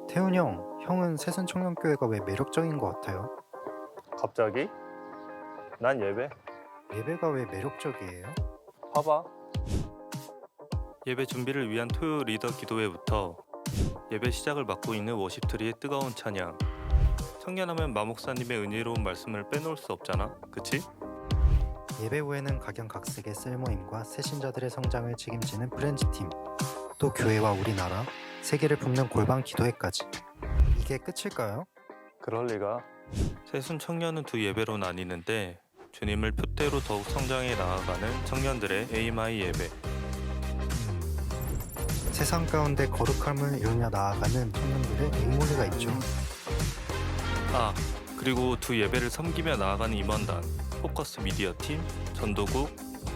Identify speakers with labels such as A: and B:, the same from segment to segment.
A: 태훈 형, 형은 새순청년교회가 왜 매력적인 것 같아요?
B: 갑자기? 난 예배.
A: 예배가 왜 매력적이에요?
B: 봐봐.
C: 예배 준비를 위한 토요 리더 기도회부터 예배 시작을 맡고 있는 워십트리의 뜨거운 찬양. 청년하면 마목사님의 은혜로운 말씀을 빼놓을 수 없잖아, 그치?
A: 예배 후에는 각양각색의 셀모임과 새신자들의 성장을 책임지는 프렌즈팀, 또 교회와 우리나라, 세계를 품는 골방 기도회까지. 이게 끝일까요?
B: 그럴 리가.
C: 새순 청년은 두 예배로 나뉘는데 주님을 표대로 더욱 성장해 나아가는 청년들의 AMI 예배.
A: 세상 가운데 거룩함을 이루며 나아가는 청년들의 맹몰리가 있죠.
C: 아, 그리고 두 예배를 섬기며 나아가는 임원단, 포커스 미디어 팀, 전도국,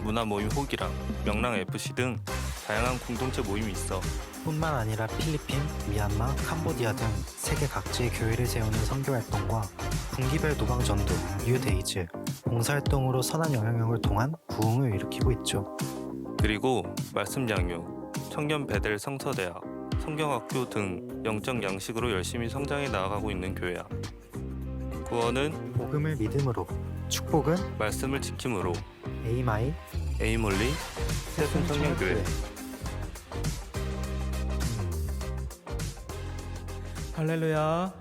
C: 문화 모임 호기랑, 명랑 FC 등 다양한 공동체 모임이 있어.
A: 뿐만 아니라 필리핀, 미얀마, 캄보디아 등 세계 각지의 교회를 세우는 선교활동과 분기별 노방전도, 뉴데이즈, 봉사활동으로 선한 영향력을 통한 부흥을 일으키고 있죠.
C: 그리고 말씀 양육, 청년 베델 성서대학, 성경학교 등 영적 양식으로 열심히 성장해 나아가고 있는 교회야. 구원은
A: 복음을 믿음으로, 축복은
C: 말씀을 지킴으로.
A: 에이마이,
C: 에이몰리 새순 청년교회.
D: 할렐루야.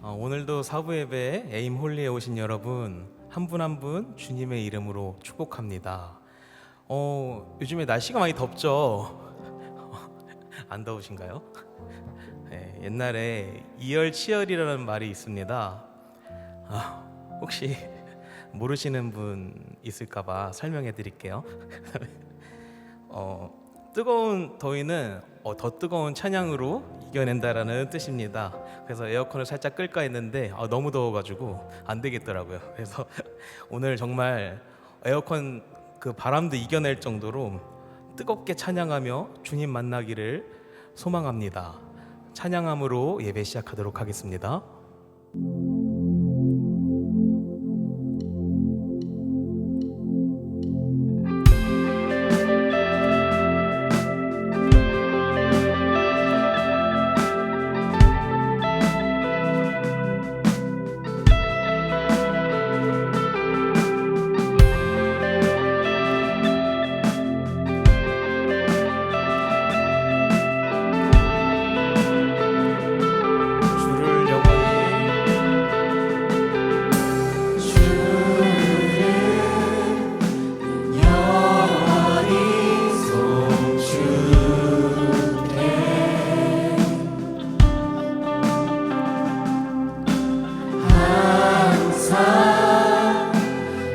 D: 오늘도 사부 예배 에임 홀리에 오신 여러분 한 분 한 분 주님의 이름으로 축복합니다. 요즘에 날씨가 많이 덥죠? 안 더우신가요? 네, 옛날에 이열치열이라는 말이 있습니다. 혹시 모르시는 분 있을까봐 설명해 드릴게요. 뜨거운 더위는 더 뜨거운 찬양으로 이겨낸다라는 뜻입니다. 그래서 에어컨을 살짝 끌까 했는데 너무 더워가지고 안 되겠더라고요. 그래서 오늘 정말 에어컨 그 바람도 이겨낼 정도로 뜨겁게 찬양하며 주님 만나기를 소망합니다. 찬양함으로 예배 시작하도록 하겠습니다.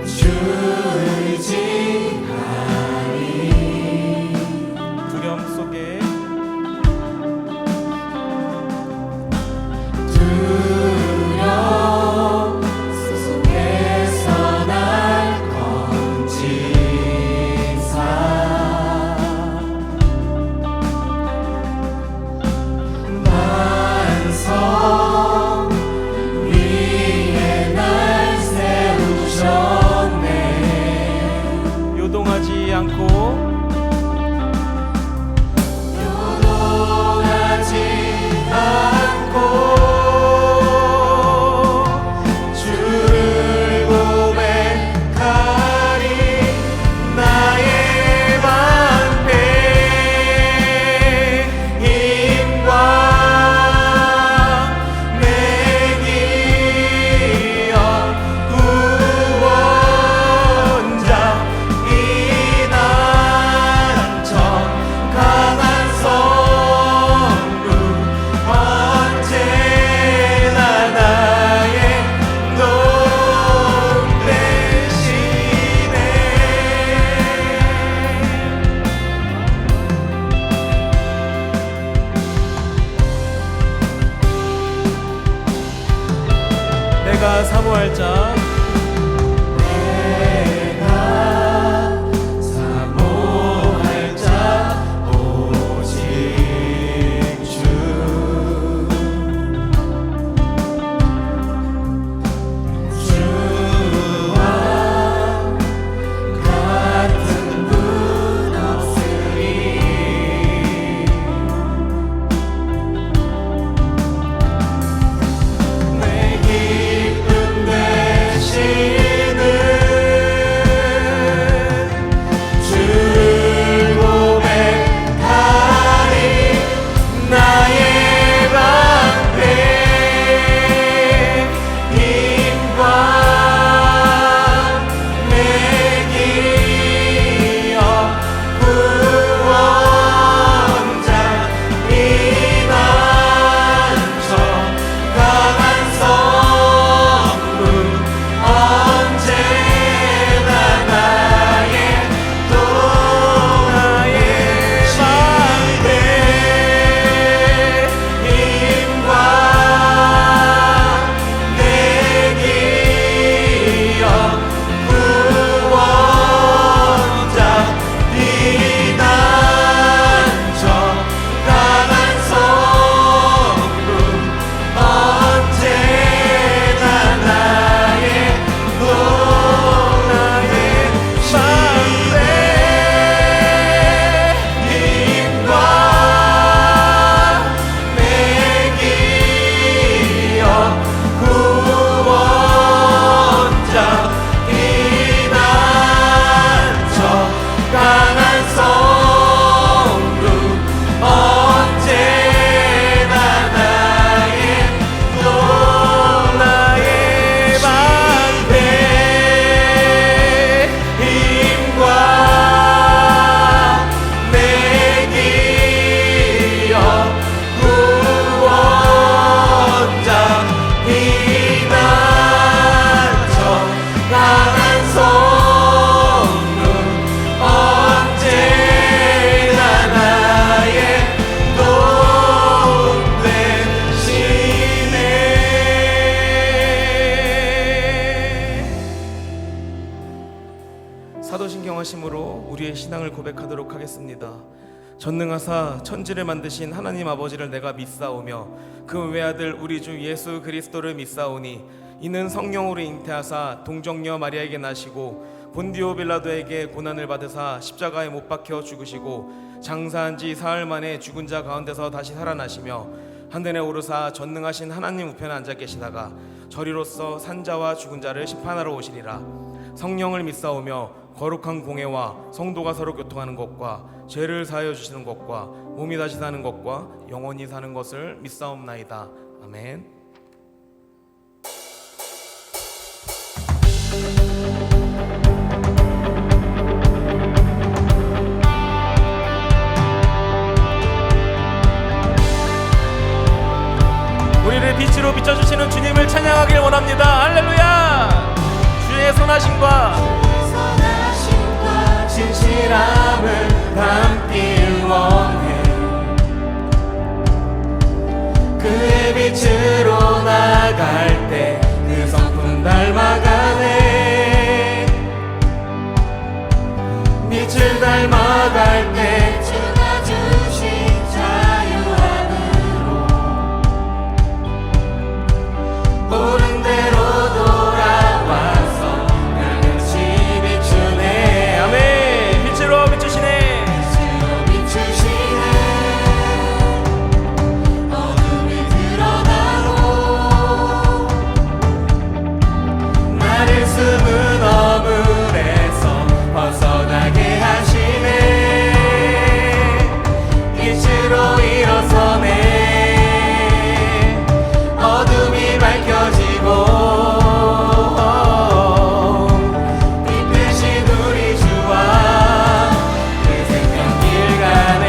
D: 주를 두려움 속에 요동하지 않고 주를 고백하리 나의 방패 힘과 내 기억 구원자 이 난청 강한 성루 언제나 나의 돕 되시네. 내가 사모할 자 오직 주 주와 같은 분 없으리 신앙을 고백하도록 하겠습니다. 전능하사 천지를 만드신 하나님 아버지를 내가 믿사오며 그 외아들 우리 주 예수 그리스도를 믿사오니 이는 성령으로 잉태하사 동정녀 마리아에게 나시고 본디오 빌라도에게 고난을 받으사 십자가에 못 박혀 죽으시고 장사한 지 사흘 만에 죽은 자 가운데서 다시 살아나시며 하늘에 오르사 전능하신 하나님 우편에 앉아 계시다가 저리로서 산자와 죽은 자를 심판하러 오시리라. 성령을 믿사오며 거룩한 공회와 성도가 서로 교통하는 것과 죄를 사하여 주시는 것과 몸이 다시 사는 것과 영원히 사는 것을 믿사옵나이다. 아멘. 우리를 빛으로 비춰주시는 주님을 찬양하길 원합니다. 할렐루야. 주의 선하심과 진실함을 담길 원해. 그의 빛으로 나갈 때 그 성품 닮아가네. 빛을 닮아갈 때 주가 주신 자유함으로 옳은 대로 돌아와서 별같이 비추네. 아멘. 빛으로 비추시네. 빛으로 비추시네. 어둠이 드러나고 나를 숨은 어물에서 벗어나게 하시네. 빛으로 일어서네. 어둠이 밝혀지고 빛 대신 우리 주와 그 생명길 가네.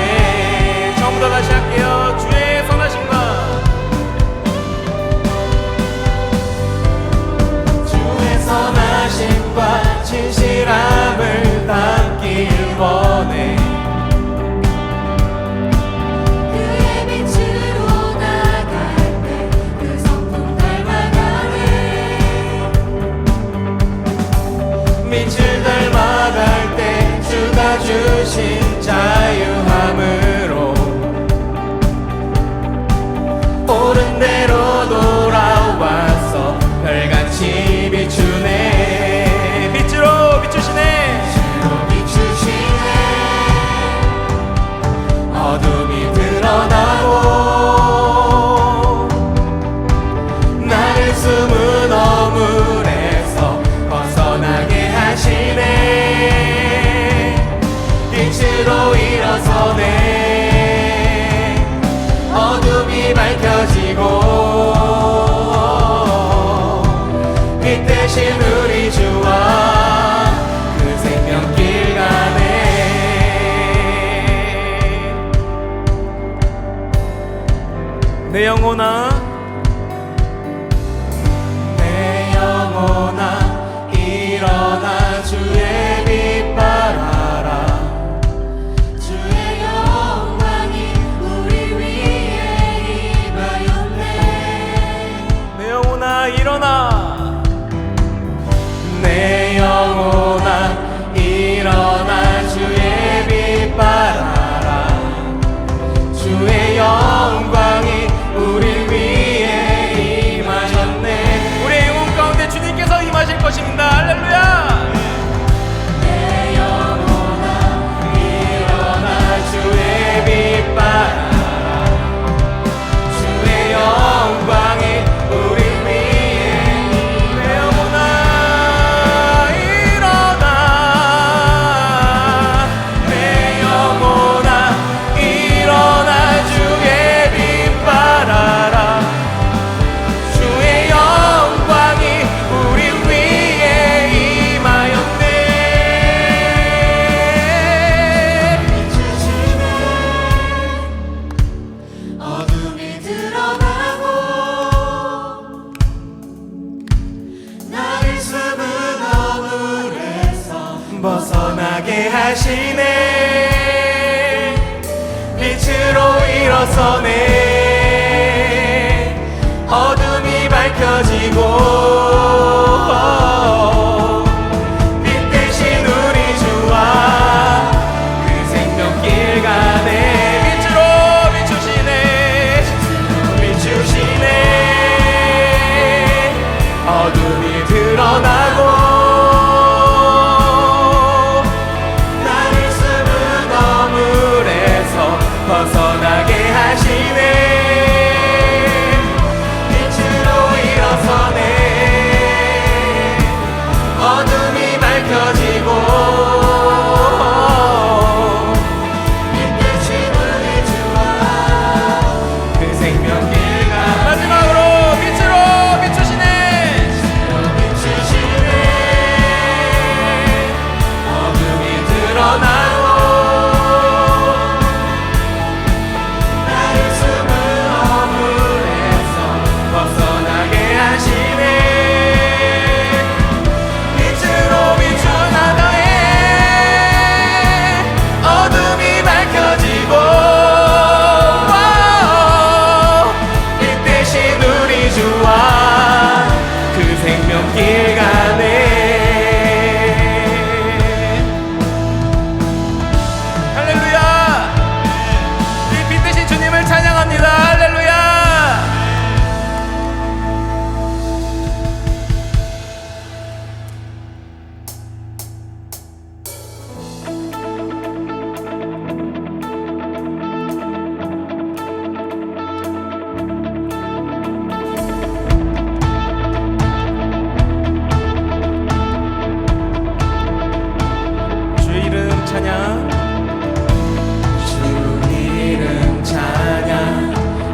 D: 처음부터 다시 할게요. 주의 선하심과 주의 선하심과 진실함을 담길 원해. 그의 빛으로 나갈 때 그 성품 닮아가네. 빛을 닮아갈 때 주가 주신 자유함으로 옳은 대로 돌아와서 별같이 비추네. 빛으로 비추시네. 빛으로 비추시네. 어둠이 드러나고 나를 숨은 어물에서 벗어나게 하시네. 빛으로 일어서네. 어둠이 밝혀지고 빛 대신 우리 주와 그 생명길 가네. 내 영혼아 내 영혼아 일어나 주의 빛 발하라. 주의 영광이 우리 위에 임하였네. 내 영혼아 일어나. 내 영혼아 일어나 주의 빛 발하라. 주의 영광이 우리 위에 임하셨네. 우리의 영혼 가운데 주님께서 임하실 것입니다. 할렐루야. 내 영혼아 일어나 주의 빛 발하라. 주의 영광이 우리 위에. 내 영혼아 일어나. 내 영혼아 일어나 주의 빛 발하라. 주의 영광이 우리 위에 임하였네. 비추시네. 어둠이 드러나고 나를 숨은 어물에서 벗어나게 하시네. 빛으로 일어서네. 어둠이 밝혀지고 빛 대신 우리 주와 하시네. 빛으로 일어서네. 어둠이 밝혀지고 빛이 눈이 주와 그 생명길과 마지막으로 빛으로 비추시네. 비추시네. 어둠이 드러나고 나를 숨은 허물에서 벗어나게 하시네. 빛으로 비춘 하나에 어둠이 밝혀지고 빛 대신 우리 주와 그 생명길 가네. 할렐루야. 이 빛 대신 주님을 찬양합니다. 할렐루야. 주 이름 찬양. 주 이름 찬양.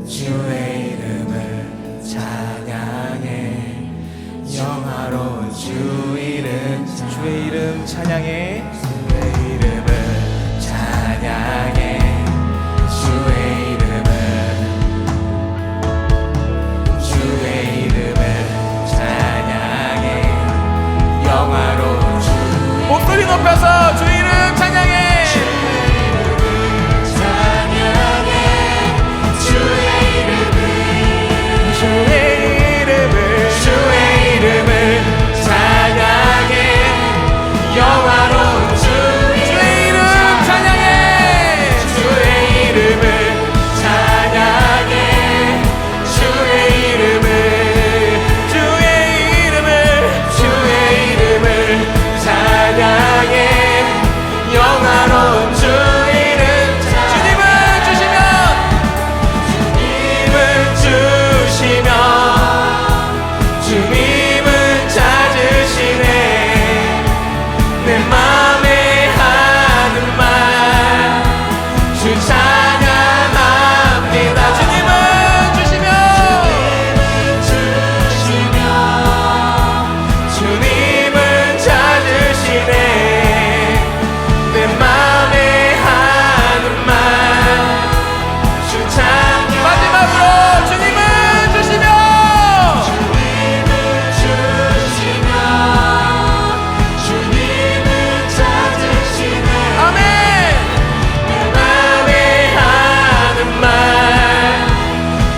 D: 주의 이름을 찬양해 영화로운 주 이름 주의 이름 찬양해 주의 이름을 찬양해 주의 이름을 찬양해 영화로운 주 목소리 높여서 주 이름 찬양해 영화로운 주의 이름 찬양해 주의 이름을 찬양해 주의 이름을 찬양해 영화로운 주 이름 주님을 주시면 주님은 찾으시네 내 맘에 하는 말 주 찬양합니다 주님은 주시면 주님은 찾으시네 내 맘에 하는 말 주 찬양 마지막으로 주님은 주시면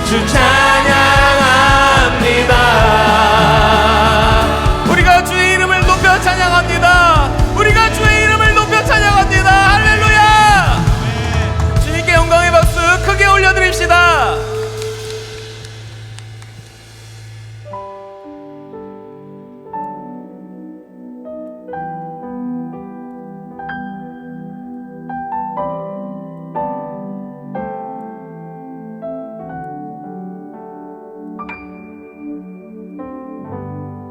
D: 주 찬양합니다. 우리가 주의 이름을 높여 찬양합니다. 우리가 주의 이름을 높여 찬양합니다. 할렐루야. 주님께 영광의 박수 크게 올려드립시다.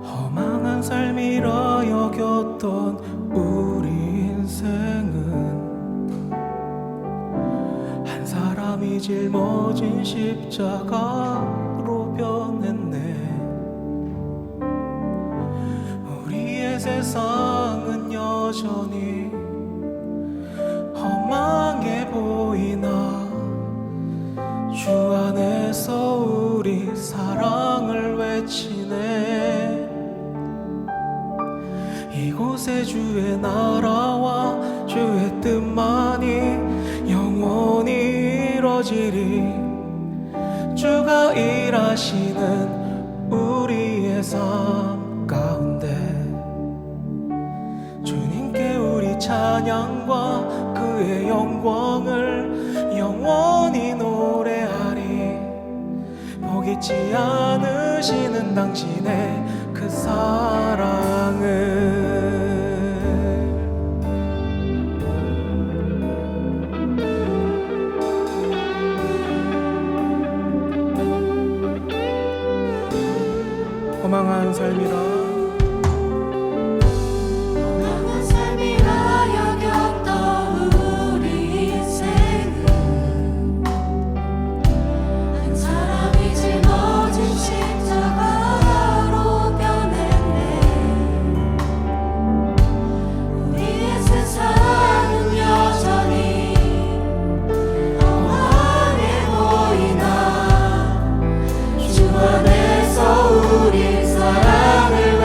D: 험한 삶이라 여겼던 우리 인생은 한 사람이 짊어진 십자가로 변했네 우리의 세상은 여전히 험하게 보이나 주 안에서 우리 사랑을 외치네 이곳에 주의 나라와 주의 뜻만이 영원히 이루어지리 주가 일하시는 우리의 삶 가운데 주님께 우리 찬양과 그의 영광을 영원히 노래하리 포기치 않으시는 당신의 그 사랑을 허망한 삶이라
E: 여겼던 우리 인생은 한 사람이 짊어진 십자가로 변했네 우리의 세상은 여전히 험하게 보이나 주 안에서 우리 사랑을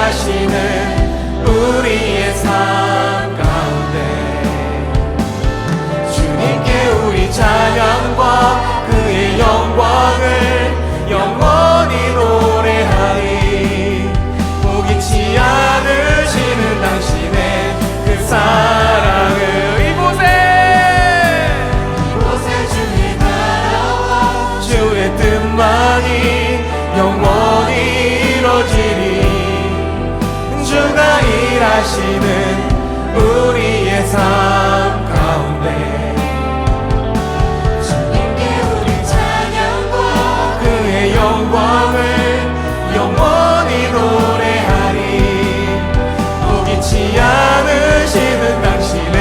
D: 일하시는 우리의 삶 가운데 주님께 우리 찬양과 그의 영광을 영원히 노래하리. 포기치 않으시는 당신의 그 사랑을 이곳에
E: 주의 나라와
D: 주의 뜻만이 영원히 이루어지리. 주가 일하시는 우리의 삶 가운데
E: 주님께 우리 찬양과
D: 그의 영광을 영원히 노래하리. 포기치 않으시는 당신의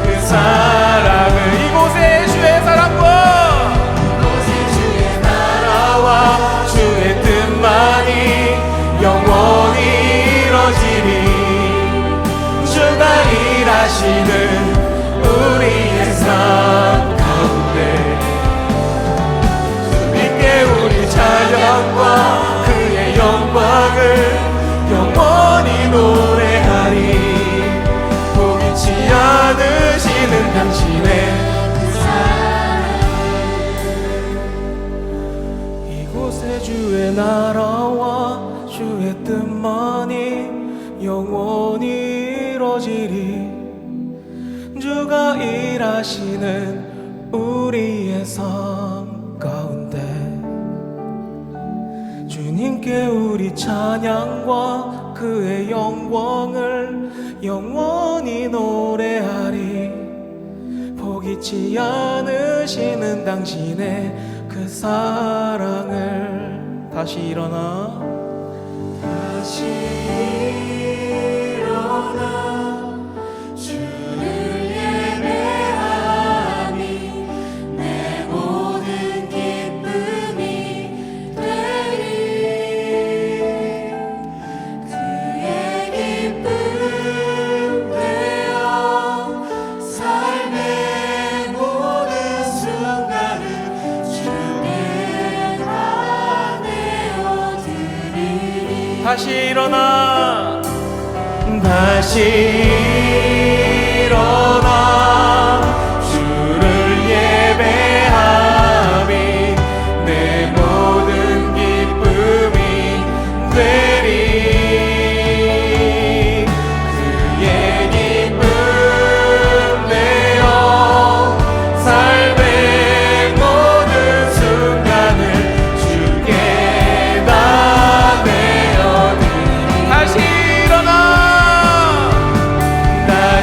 D: 그 사랑을 이곳에 주의 사랑과
E: 이곳에 주의
D: 나라와 주의 뜻만이 영원히 이루어지리. 주가 일하시는 우리의 삶 가운데 주님께 우리 찬양과 그의 영광을 영원히 노래하리. 포기치 않으시는 당신의
E: 그 사랑
D: 이곳에 주의 나라와 주의 뜻만이 영원히 이루어지리. 주가 일하시는 우리의 삶 가운데 주님께 우리 찬양과 그의 영광을 영원히 노래하리. 포기치 않으시는 당신의 그 사랑을 다시 일어나
E: 주를 예배하니 내 모든 기쁨이 되리. 그의 기쁨 되어 삶의 모든 순간을 주께 다 내어드리리.
D: 다시 일어나 다시 일어나 주를 예배하니 내 모든 기쁨이 되리. 그의 기쁨 내어 삶의 모든 순간을 주께 다 내어드리. 다시 일어나 다시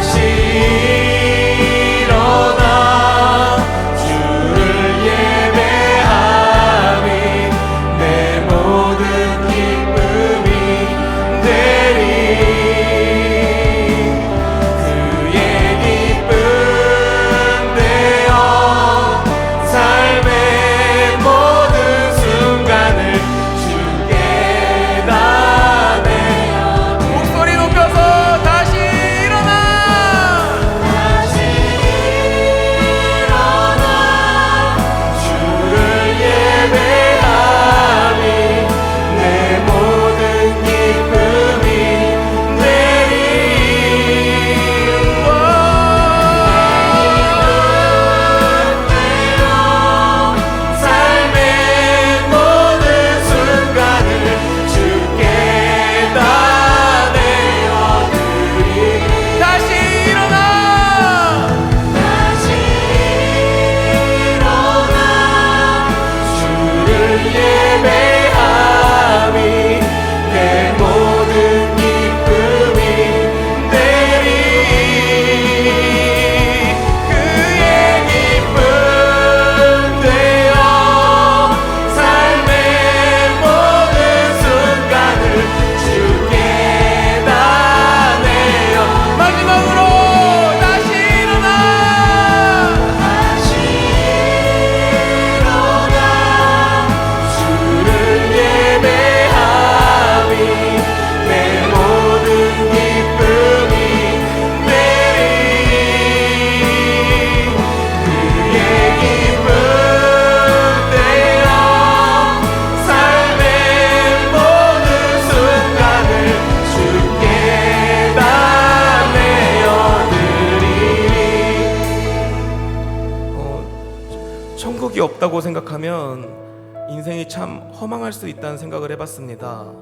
D: 천국이 없다고 생각하면 인생이 참 허망할 수 있다는 생각을 해봤습니다.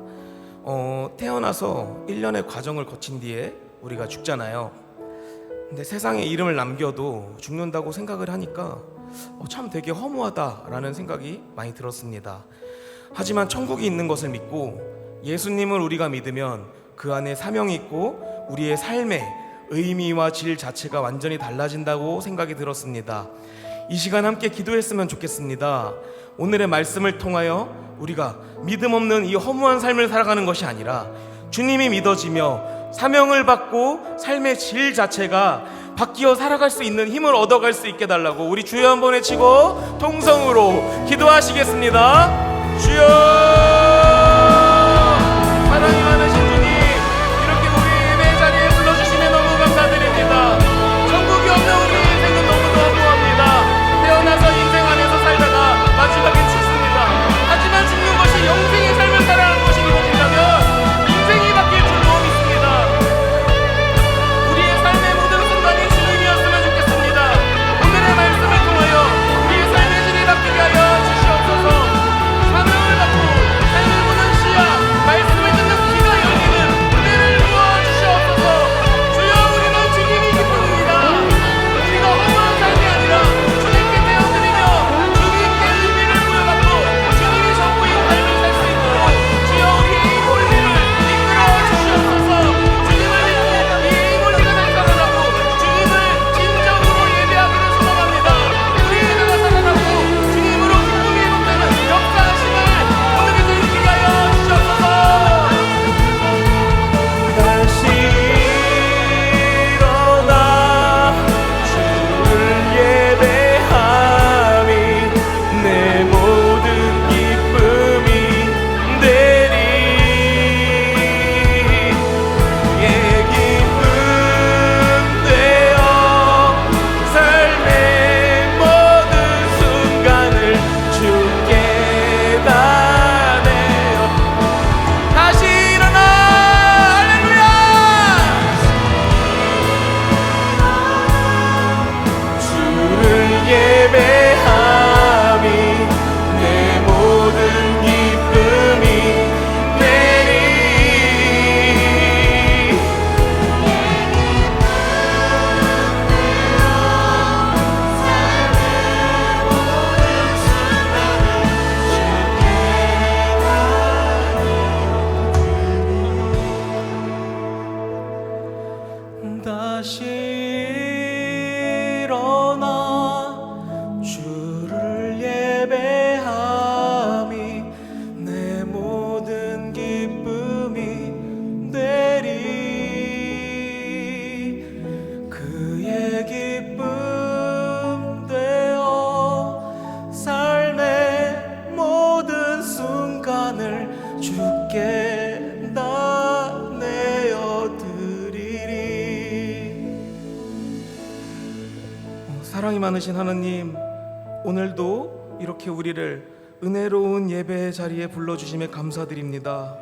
D: 태어나서 1년의 과정을 거친 뒤에 우리가 죽잖아요. 근데 세상에 이름을 남겨도 죽는다고 생각을 하니까 참 되게 허무하다라는 생각이 많이 들었습니다. 하지만 천국이 있는 것을 믿고 예수님을 우리가 믿으면 그 안에 사명이 있고 우리의 삶의 의미와 질 자체가 완전히 달라진다고 생각이 들었습니다. 이 시간 함께 기도했으면 좋겠습니다. 오늘의 말씀을 통하여 우리가 믿음 없는 이 허무한 삶을 살아가는 것이 아니라 주님이 믿어지며 사명을 받고 삶의 질 자체가 바뀌어 살아갈 수 있는 힘을 얻어갈 수 있게 달라고 우리 주여 한번 외치고 통성으로 기도하시겠습니다. 주여, 사랑이 많으신 주님, 이렇게 우리 예배 자리에 불러주시면 너무 감사드립니다. 천국이 없는 우리 인생은 너무도 허무합니다. 태어나서 인생 안에서 살다가 마지막엔 죽습니다. 하지만 죽는 것이 영생의 삶을 살아가는 것이 이루어진다면 인생이 바뀔 줄로 믿습니다. 우리의 삶의 모든 순간이 주님이었으면 좋겠습니다. 오늘의 말씀을 통하여 우리의 삶의 질이 바뀌게 하여 주시옵소서. 사명을 받고 삶을 보는 시야, 말씀을 듣는 귀가 열리는 은혜를 부어 주시옵소서. 주여, 우리는 주님이 기쁨입니다. 우리가 허무한 삶이 아니라 주님께 되어드리며 주님께 의미를 부여받고 주님이 전부인 삶을 살 수 있도록 주여, 우리의 이 몰림을 이끌어 주시옵소서. 주님을 믿고 이 몰리가 달성하라고 주님을 진정으로 예배하기를 소망합니다. 우리의 나라 살아나고 주님으로 기쁨이 회복되는 역사하심을 오늘도 일으키게 하여 주시옵소서. 다시 일어나 주를 예배함이 내 모든 기쁨이 되리. 예, 기쁨 되어 삶의 모든 순간을 주께 다내어 다시 일어나. 할렐루야. 주를 예배함이 내 모든 기쁨이 되리. 다시 일어나 주를 예배함이 내 모든 기쁨이 되리. 그의 기쁨 되어 삶의 모든 순간을 주께 나내어 드리리. 사랑이 많으신 하나님, 오늘도 이렇게 우리를 은혜로운 예배의 자리에 불러주심에 감사드립니다.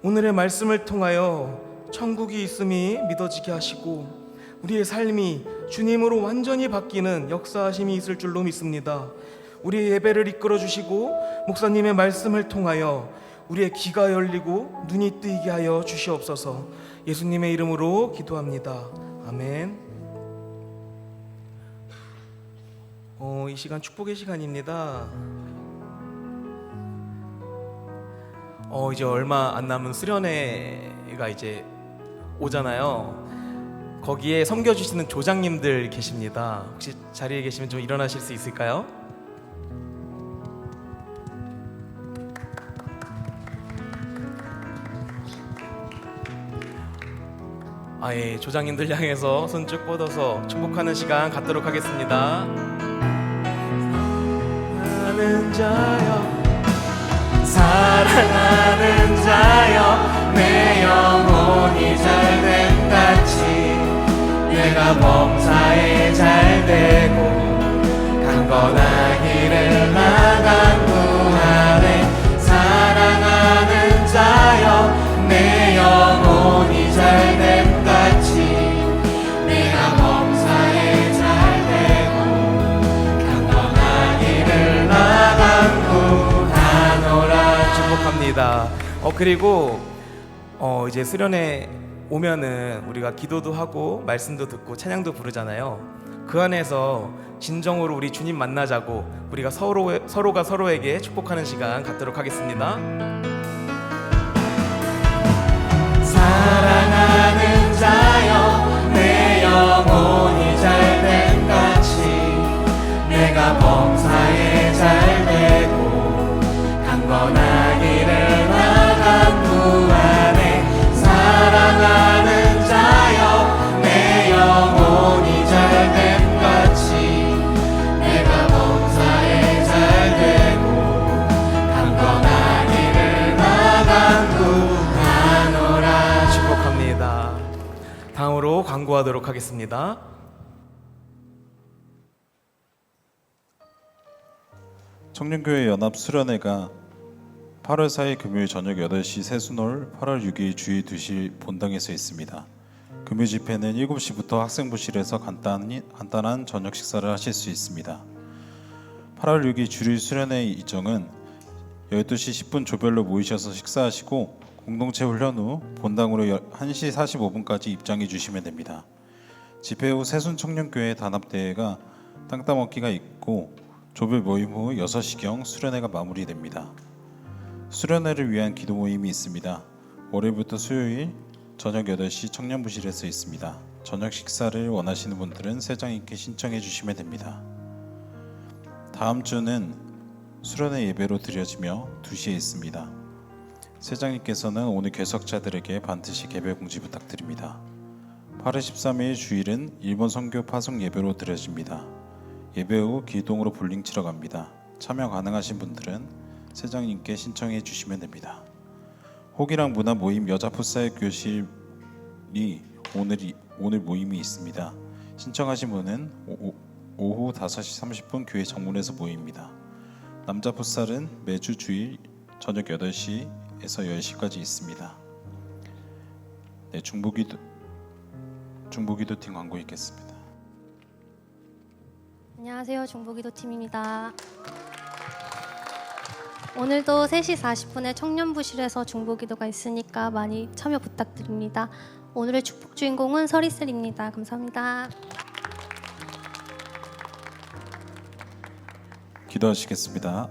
D: 오늘의 말씀을 통하여 천국이 있음이 믿어지게 하시고 우리의 삶이 주님으로 완전히 바뀌는 역사하심이 있을 줄로 믿습니다. 우리의 예배를 이끌어 주시고 목사님의 말씀을 통하여 우리의 귀가 열리고 눈이 뜨이게 하여 주시옵소서. 예수님의 이름으로 기도합니다. 아멘. 이 시간 축복의 시간입니다. 이제 얼마 안 남은 수련회가 이제 오잖아요. 거기에 섬겨주시는 조장님들 계십니다. 혹시 자리에 계시면 좀 일어나실 수 있을까요? 예, 조장님들 향해서 손 쭉 뻗어서 축복하는 시간 갖도록 하겠습니다. 사랑하는 자여, 사랑하는 자여, 내 영혼이 잘된 같이 내가 범사에 잘되고 강건하기를 나간 구 안에 사랑하는 자여, 내 영혼이 잘된 같이 내가 범사에 잘되고 강건하기를 축복합니다. 그리고 이제 수련회 오면은 우리가 기도도 하고 말씀도 듣고 찬양도 부르잖아요. 그 안에서 진정으로 우리 주님 만나자고 우리가 서로가 서로에게 축복하는 시간 갖도록 하겠습니다.
E: 사랑하는 자여 내 영혼이 잘됨 같이 내가 범사에 잘되고 강건한 길을 나간 구 안에 사랑하는 자여 내 영혼이 잘됨 같이 내가 범사에 잘되고 강건한 길을 나간 구
D: 축복합니다. 다음으로 광고하도록 하겠습니다.
F: 청년교회 연합 수련회가 8월 4일 금요일 저녁 8시 세수놀 8월 6일 주일 2시 본당에서 있습니다. 금요 집회는 7시부터 학생부실에서 간단한 저녁 식사를 하실 수 있습니다. 8월 6일 주일 수련회 일정은 12시 10분 조별로 모이셔서 식사하시고 공동체 훈련 후 본당으로 1시 45분까지 입장해 주시면 됩니다. 집회 후 새순청년교회 단합대회가 땅따먹기가 있고 조별 모임 후 6시경 수련회가 마무리됩니다. 수련회를 위한 기도 모임이 있습니다. 월요일부터 수요일 저녁 8시 청년부실에서 있습니다. 저녁 식사를 원하시는 분들은 세장님께 신청해 주시면 됩니다. 다음 주는 수련회 예배로 드려지며 2시에 있습니다. 세장님께서는 오늘 개석자들에게 반드시 개별 공지 부탁드립니다. 8월 13일 주일은 일본 선교 파송 예배로 드려집니다. 예배 후 기동으로 볼링 치러 갑니다. 참여 가능하신 분들은 세장님께 신청해 주시면 됩니다. 호기랑 문화 모임 여자 풋살 교실이 오늘 모임이 있습니다. 신청하신 분은 오후 5시 30분 교회 정문에서 모입니다. 남자 풋살은 매주 주일 저녁 8시에서 10시까지 있습니다. 네, 중보기도팀 광고 있겠습니다.
G: 안녕하세요. 중보기도팀입니다. 오늘도 3시 40분에 청년부실에서 중보기도가 있으니까 많이 참여 부탁드립니다. 오늘의 축복 주인공은 서리슬입니다. 감사합니다.
F: 기도하시겠습니다.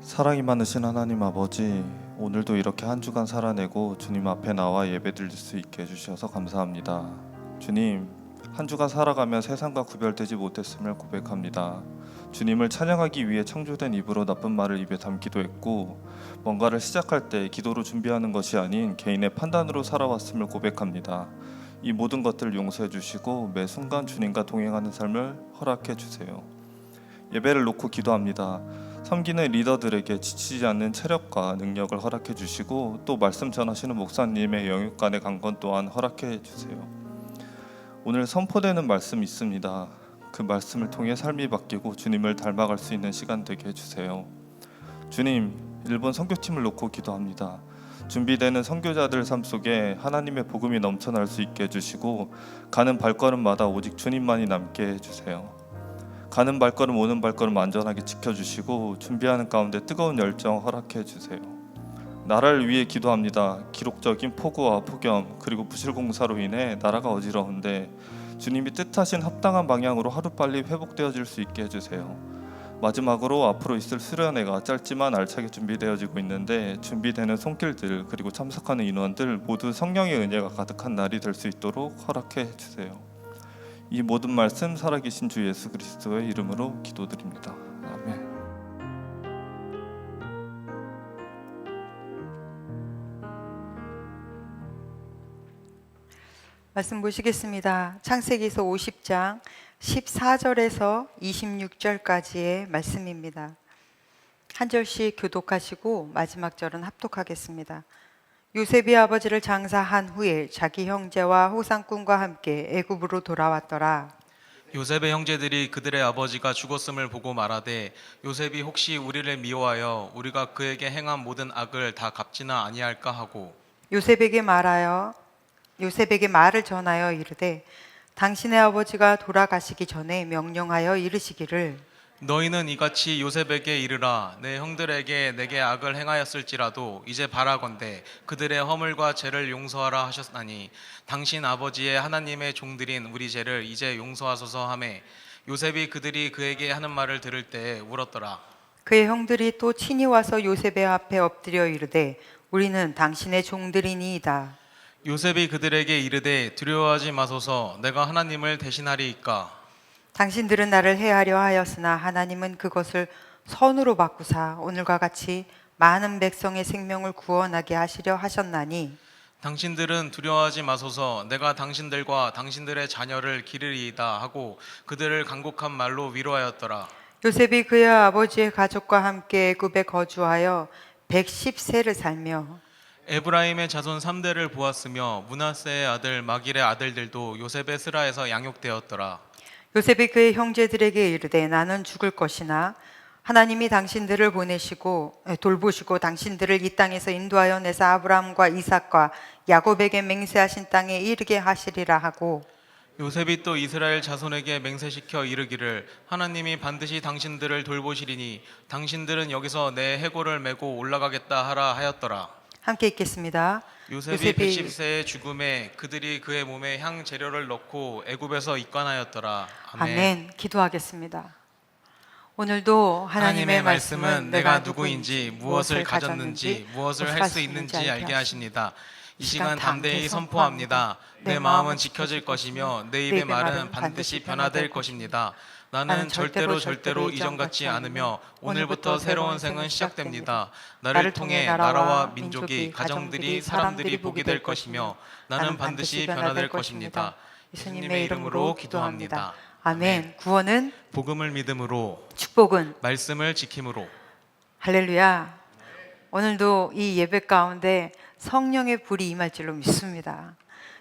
C: 사랑이 많으신 하나님 아버지, 오늘도 이렇게 한 주간 살아내고 주님 앞에 나와 예배드릴 수 있게 해주셔서 감사합니다. 주님, 한 주간 살아가며 세상과 구별되지 못했음을 고백합니다. 주님을 찬양하기 위해 창조된 입으로 나쁜 말을 입에 담기도 했고, 뭔가를 시작할 때 기도로 준비하는 것이 아닌 개인의 판단으로 살아왔음을 고백합니다. 이 모든 것들을 용서해 주시고 매 순간 주님과 동행하는 삶을 허락해 주세요. 예배를 놓고 기도합니다. 섬기는 리더들에게 지치지 않는 체력과 능력을 허락해 주시고 또 말씀 전하시는 목사님의 영육간의 강건 또한 허락해 주세요. 오늘 선포되는 말씀이 있습니다. 그 말씀을 통해 삶이 바뀌고 주님을 닮아갈 수 있는 시간 되게 해주세요. 주님, 일본 선교팀을 놓고 기도합니다. 준비되는 선교자들 삶 속에 하나님의 복음이 넘쳐날 수 있게 해주시고 가는 발걸음마다 오직 주님만이 남게 해주세요. 가는 발걸음 오는 발걸음 안전하게 지켜주시고 준비하는 가운데 뜨거운 열정 허락해 주세요. 나라를 위해 기도합니다. 기록적인 폭우와 폭염 그리고 부실공사로 인해 나라가 어지러운데 주님이 뜻하신 합당한 방향으로 하루빨리 회복되어질 수 있게 해주세요. 마지막으로 앞으로 있을 수련회가 짧지만 알차게 준비되어지고 있는데 준비되는 손길들 그리고 참석하는 인원들 모두 성령의 은혜가 가득한 날이 될 수 있도록 허락해 주세요. 이 모든 말씀 살아계신 주 예수 그리스도의 이름으로 기도드립니다. 아멘.
H: 말씀 보시겠습니다. 창세기서 50장 14절에서 26절까지의 말씀입니다. 한 절씩 교독하시고 마지막 절은 합독하겠습니다. 요셉이 아버지를 장사한 후에 자기 형제와 호상꾼과 함께 애굽으로 돌아왔더라.
D: 요셉의 형제들이 그들의 아버지가 죽었음을 보고 말하되 요셉이 혹시 우리를 미워하여 우리가 그에게 행한 모든 악을 다 갚지는 아니할까 하고
H: 요셉에게 말을 전하여 이르되 당신의 아버지가 돌아가시기 전에 명령하여 이르시기를
D: 너희는 이같이 요셉에게 이르라. 내 형들에게 내게 악을 행하였을지라도 이제 바라건대 그들의 허물과 죄를 용서하라 하셨나니 당신 아버지의 하나님의 종들인 우리 죄를 이제 용서하소서 하매 요셉이 그들이 그에게 하는 말을 들을 때에 울었더라.
H: 그의 형들이 또 친히 와서 요셉의 앞에 엎드려 이르되 우리는 당신의 종들이니이다.
D: 요셉이 그들에게 이르되 두려워하지 마소서. 내가 하나님을 대신하리이까.
H: 당신들은 나를 해하려 하였으나 하나님은 그것을 선으로 바꾸사 오늘과 같이 많은 백성의 생명을 구원하게 하시려 하셨나니
D: 당신들은 두려워하지 마소서. 내가 당신들과 당신들의 자녀를 기르리이다 하고 그들을 간곡한 말로 위로하였더라.
H: 요셉이 그의 아버지의 가족과 함께 애굽에 거주하여 110세를 살며
D: 에브라임의 자손 3대를 보았으며 므낫세의 아들 마길의 아들들도 요셉의 스라에서 양육되었더라.
H: 요셉이 그의 형제들에게 이르되 나는 죽을 것이나 하나님이 당신들을 돌보시고 당신들을 이 땅에서 인도하여 내사 아브라함과 이삭과 야곱에게 맹세하신 땅에 이르게 하시리라 하고
D: 요셉이 또 이스라엘 자손에게 맹세시켜 이르기를 하나님이 반드시 당신들을 돌보시리니 당신들은 여기서 내 해골을 메고 올라가겠다 하라 하였더라.
H: 함께 읽겠습니다.
D: 요셉이 110세의 죽음에 그들이 그의 몸에 향 재료를 넣고 애굽에서 입관하였더라.
H: 아멘. 기도하겠습니다. 오늘도 하나님의 말씀은
D: 내가 누구인지 무엇을 가졌는지 무엇을 할 수 있는지 알게 하십니다. 이 시간 담대히 선포합니다. 내 마음은 지켜질 것이며 내 입의 말은 반드시 변화될 것입니다. 나는 절대로 이전 같지 않으며 오늘부터 새로운 생은 시작됩니다. 나를 통해 나라와 민족이, 가정들이, 사람들이 보게 될 것이며 나는 반드시 변화될 것입니다. 예수님의 이름으로 기도합니다.
H: 아멘. 구원은
D: 복음을 믿음으로,
H: 축복은
D: 말씀을 지킴으로.
H: 할렐루야. 오늘도 이 예배 가운데 성령의 불이 임할 줄로 믿습니다.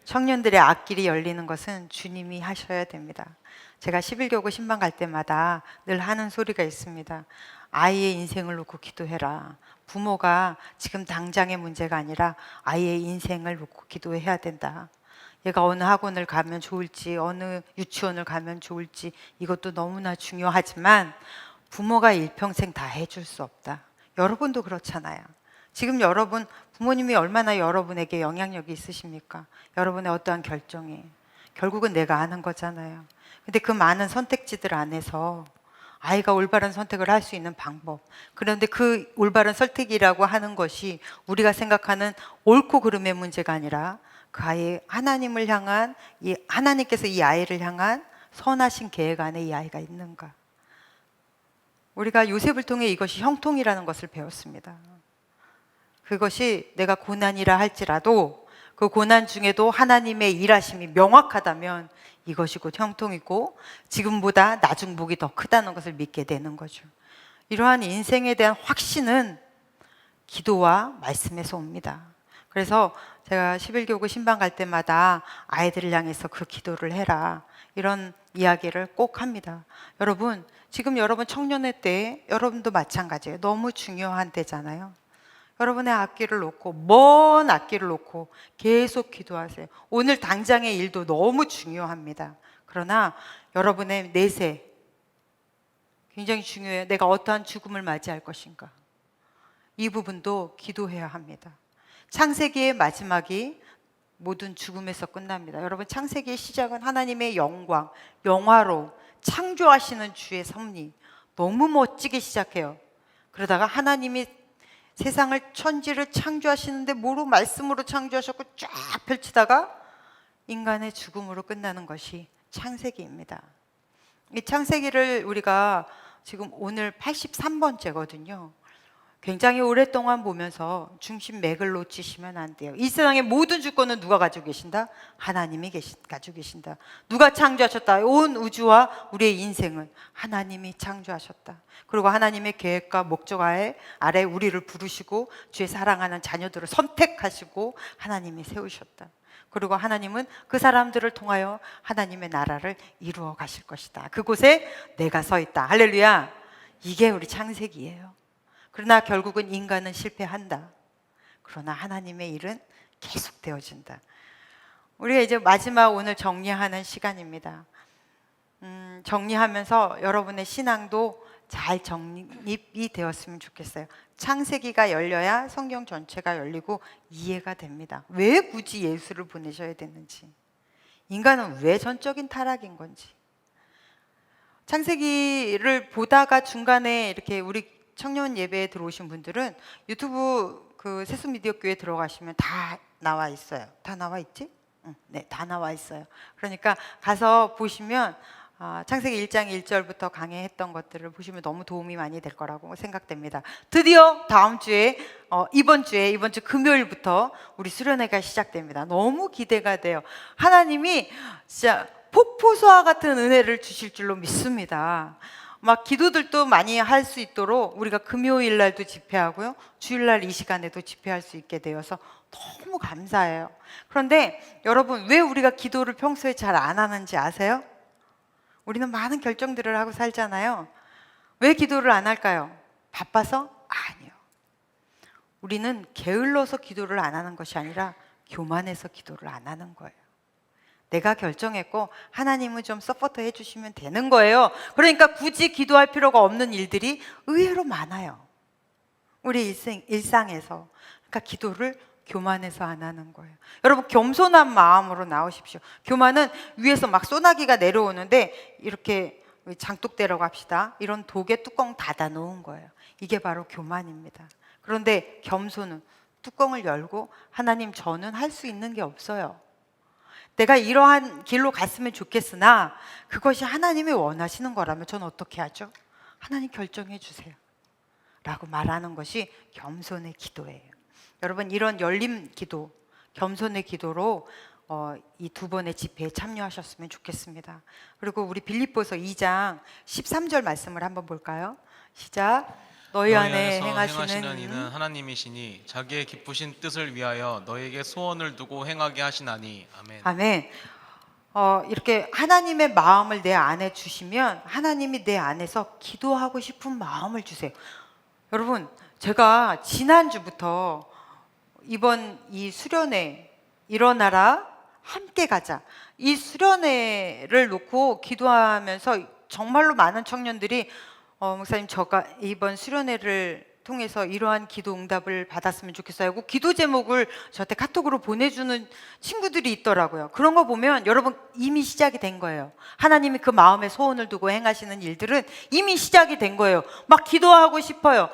H: 청년들의 앞길이 열리는 것은 주님이 하셔야 됩니다. 제가 11교구 신방 갈 때마다 늘 하는 소리가 있습니다. 아이의 인생을 놓고 기도해라. 부모가 지금 당장의 문제가 아니라 아이의 인생을 놓고 기도해야 된다. 얘가 어느 학원을 가면 좋을지, 어느 유치원을 가면 좋을지 이것도 너무나 중요하지만 부모가 일평생 다 해줄 수 없다. 여러분도 그렇잖아요. 지금 여러분 부모님이 얼마나 여러분에게 영향력이 있으십니까? 여러분의 어떠한 결정에 결국은 내가 하는 거잖아요. 근데 그 많은 선택지들 안에서 아이가 올바른 선택을 할 수 있는 방법, 그런데 그 올바른 선택이라고 하는 것이 우리가 생각하는 옳고 그름의 문제가 아니라 그 아이의 하나님을 향한, 하나님께서 이 아이를 향한 선하신 계획 안에 이 아이가 있는가. 우리가 요셉을 통해 이것이 형통이라는 것을 배웠습니다. 그것이 내가 고난이라 할지라도 그 고난 중에도 하나님의 일하심이 명확하다면 이것이 곧 형통이고 지금보다 나중 복이 더 크다는 것을 믿게 되는 거죠. 이러한 인생에 대한 확신은 기도와 말씀에서 옵니다. 그래서 제가 11교구 신방 갈 때마다 아이들을 향해서 그 기도를 해라, 이런 이야기를 꼭 합니다. 여러분, 지금 여러분 청년의 때 여러분도 마찬가지예요. 너무 중요한 때잖아요. 여러분의 앞길을 놓고, 먼 앞길을 놓고 계속 기도하세요. 오늘 당장의 일도 너무 중요합니다. 그러나 여러분의 내세 굉장히 중요해요. 내가 어떠한 죽음을 맞이할 것인가. 이 부분도 기도해야 합니다. 창세기의 마지막이 모든 죽음에서 끝납니다. 여러분, 창세기의 시작은 하나님의 영광, 영화로 창조하시는 주의 섭리, 너무 멋지게 시작해요. 그러다가 하나님이 세상을, 천지를 창조하시는데 뭐로? 말씀으로 창조하셨고 쫙 펼치다가 인간의 죽음으로 끝나는 것이 창세기입니다. 이 창세기를 우리가 지금 오늘 83번째거든요. 굉장히 오랫동안 보면서 중심 맥을 놓치시면 안 돼요. 이 세상의 모든 주권은 누가 가지고 계신다? 하나님이 가지고 계신다. 누가 창조하셨다? 온 우주와 우리의 인생은 하나님이 창조하셨다. 그리고 하나님의 계획과 목적 아래 우리를 부르시고 주의 사랑하는 자녀들을 선택하시고 하나님이 세우셨다. 그리고 하나님은 그 사람들을 통하여 하나님의 나라를 이루어 가실 것이다. 그곳에 내가 서 있다. 할렐루야. 이게 우리 창세기예요. 그러나 결국은 인간은 실패한다. 그러나 하나님의 일은 계속되어진다. 우리가 이제 마지막 오늘 정리하는 시간입니다. 정리하면서 여러분의 신앙도 잘 정립이 되었으면 좋겠어요. 창세기가 열려야 성경 전체가 열리고 이해가 됩니다. 왜 굳이 예수를 보내셔야 됐는지, 인간은 왜 전적인 타락인 건지. 창세기를 보다가 중간에 이렇게 우리 청년 예배에 들어오신 분들은 유튜브 그 세수미디어 교회 들어가시면 다 나와 있어요. 다 나와 있지? 네, 다 나와 있어요. 그러니까 가서 보시면 창세기 1장 1절부터 강해했던 것들을 보시면 너무 도움이 많이 될 거라고 생각됩니다. 드디어 다음 주에 이번 주 금요일부터 우리 수련회가 시작됩니다. 너무 기대가 돼요. 하나님이 진짜 폭포수와 같은 은혜를 주실 줄로 믿습니다. 막 기도들도 많이 할 수 있도록 우리가 금요일 날도 집회하고요, 주일날 이 시간에도 집회할 수 있게 되어서 너무 감사해요. 그런데 여러분, 왜 우리가 기도를 평소에 잘 안 하는지 아세요? 우리는 많은 결정들을 하고 살잖아요. 왜 기도를 안 할까요? 바빠서? 아니요. 우리는 게을러서 기도를 안 하는 것이 아니라 교만해서 기도를 안 하는 거예요. 내가 결정했고 하나님은 좀 서포트 해주시면 되는 거예요. 그러니까 굳이 기도할 필요가 없는 일들이 의외로 많아요. 우리 일상에서. 그러니까 기도를 교만해서 안 하는 거예요. 여러분, 겸손한 마음으로 나오십시오. 교만은 위에서 막 소나기가 내려오는데 이렇게 장독대라고 합시다. 이런 독에 뚜껑 닫아 놓은 거예요. 이게 바로 교만입니다. 그런데 겸손은 뚜껑을 열고 하나님, 저는 할 수 있는 게 없어요. 내가 이러한 길로 갔으면 좋겠으나 그것이 하나님이 원하시는 거라면 저는 어떻게 하죠? 하나님 결정해 주세요 라고 말하는 것이 겸손의 기도예요. 여러분, 이런 열림 기도, 겸손의 기도로 이 두 번의 집회에 참여하셨으면 좋겠습니다. 그리고 우리 빌립보서 2장 13절 말씀을 한번 볼까요? 시작. 너희 안에 행하시는
E: 이는 하나님이시니 자기의 기쁘신 뜻을 위하여 너에게 소원을 두고 행하게 하시나니. 아멘.
H: 아멘. 이렇게 하나님의 마음을 내 안에 주시면 하나님이 내 안에서 기도하고 싶은 마음을 주세요. 여러분, 제가 지난주부터 이번 이 수련회, 일어나라 함께 가자, 이 수련회를 놓고 기도하면서 정말로 많은 청년들이 목사님, 저가 이번 수련회를 통해서 이러한 기도 응답을 받았으면 좋겠어요 하고 기도 제목을 저한테 카톡으로 보내주는 친구들이 있더라고요. 그런 거 보면 여러분, 이미 시작이 된 거예요. 하나님이 그 마음에 소원을 두고 행하시는 일들은 이미 시작이 된 거예요. 막 기도하고 싶어요.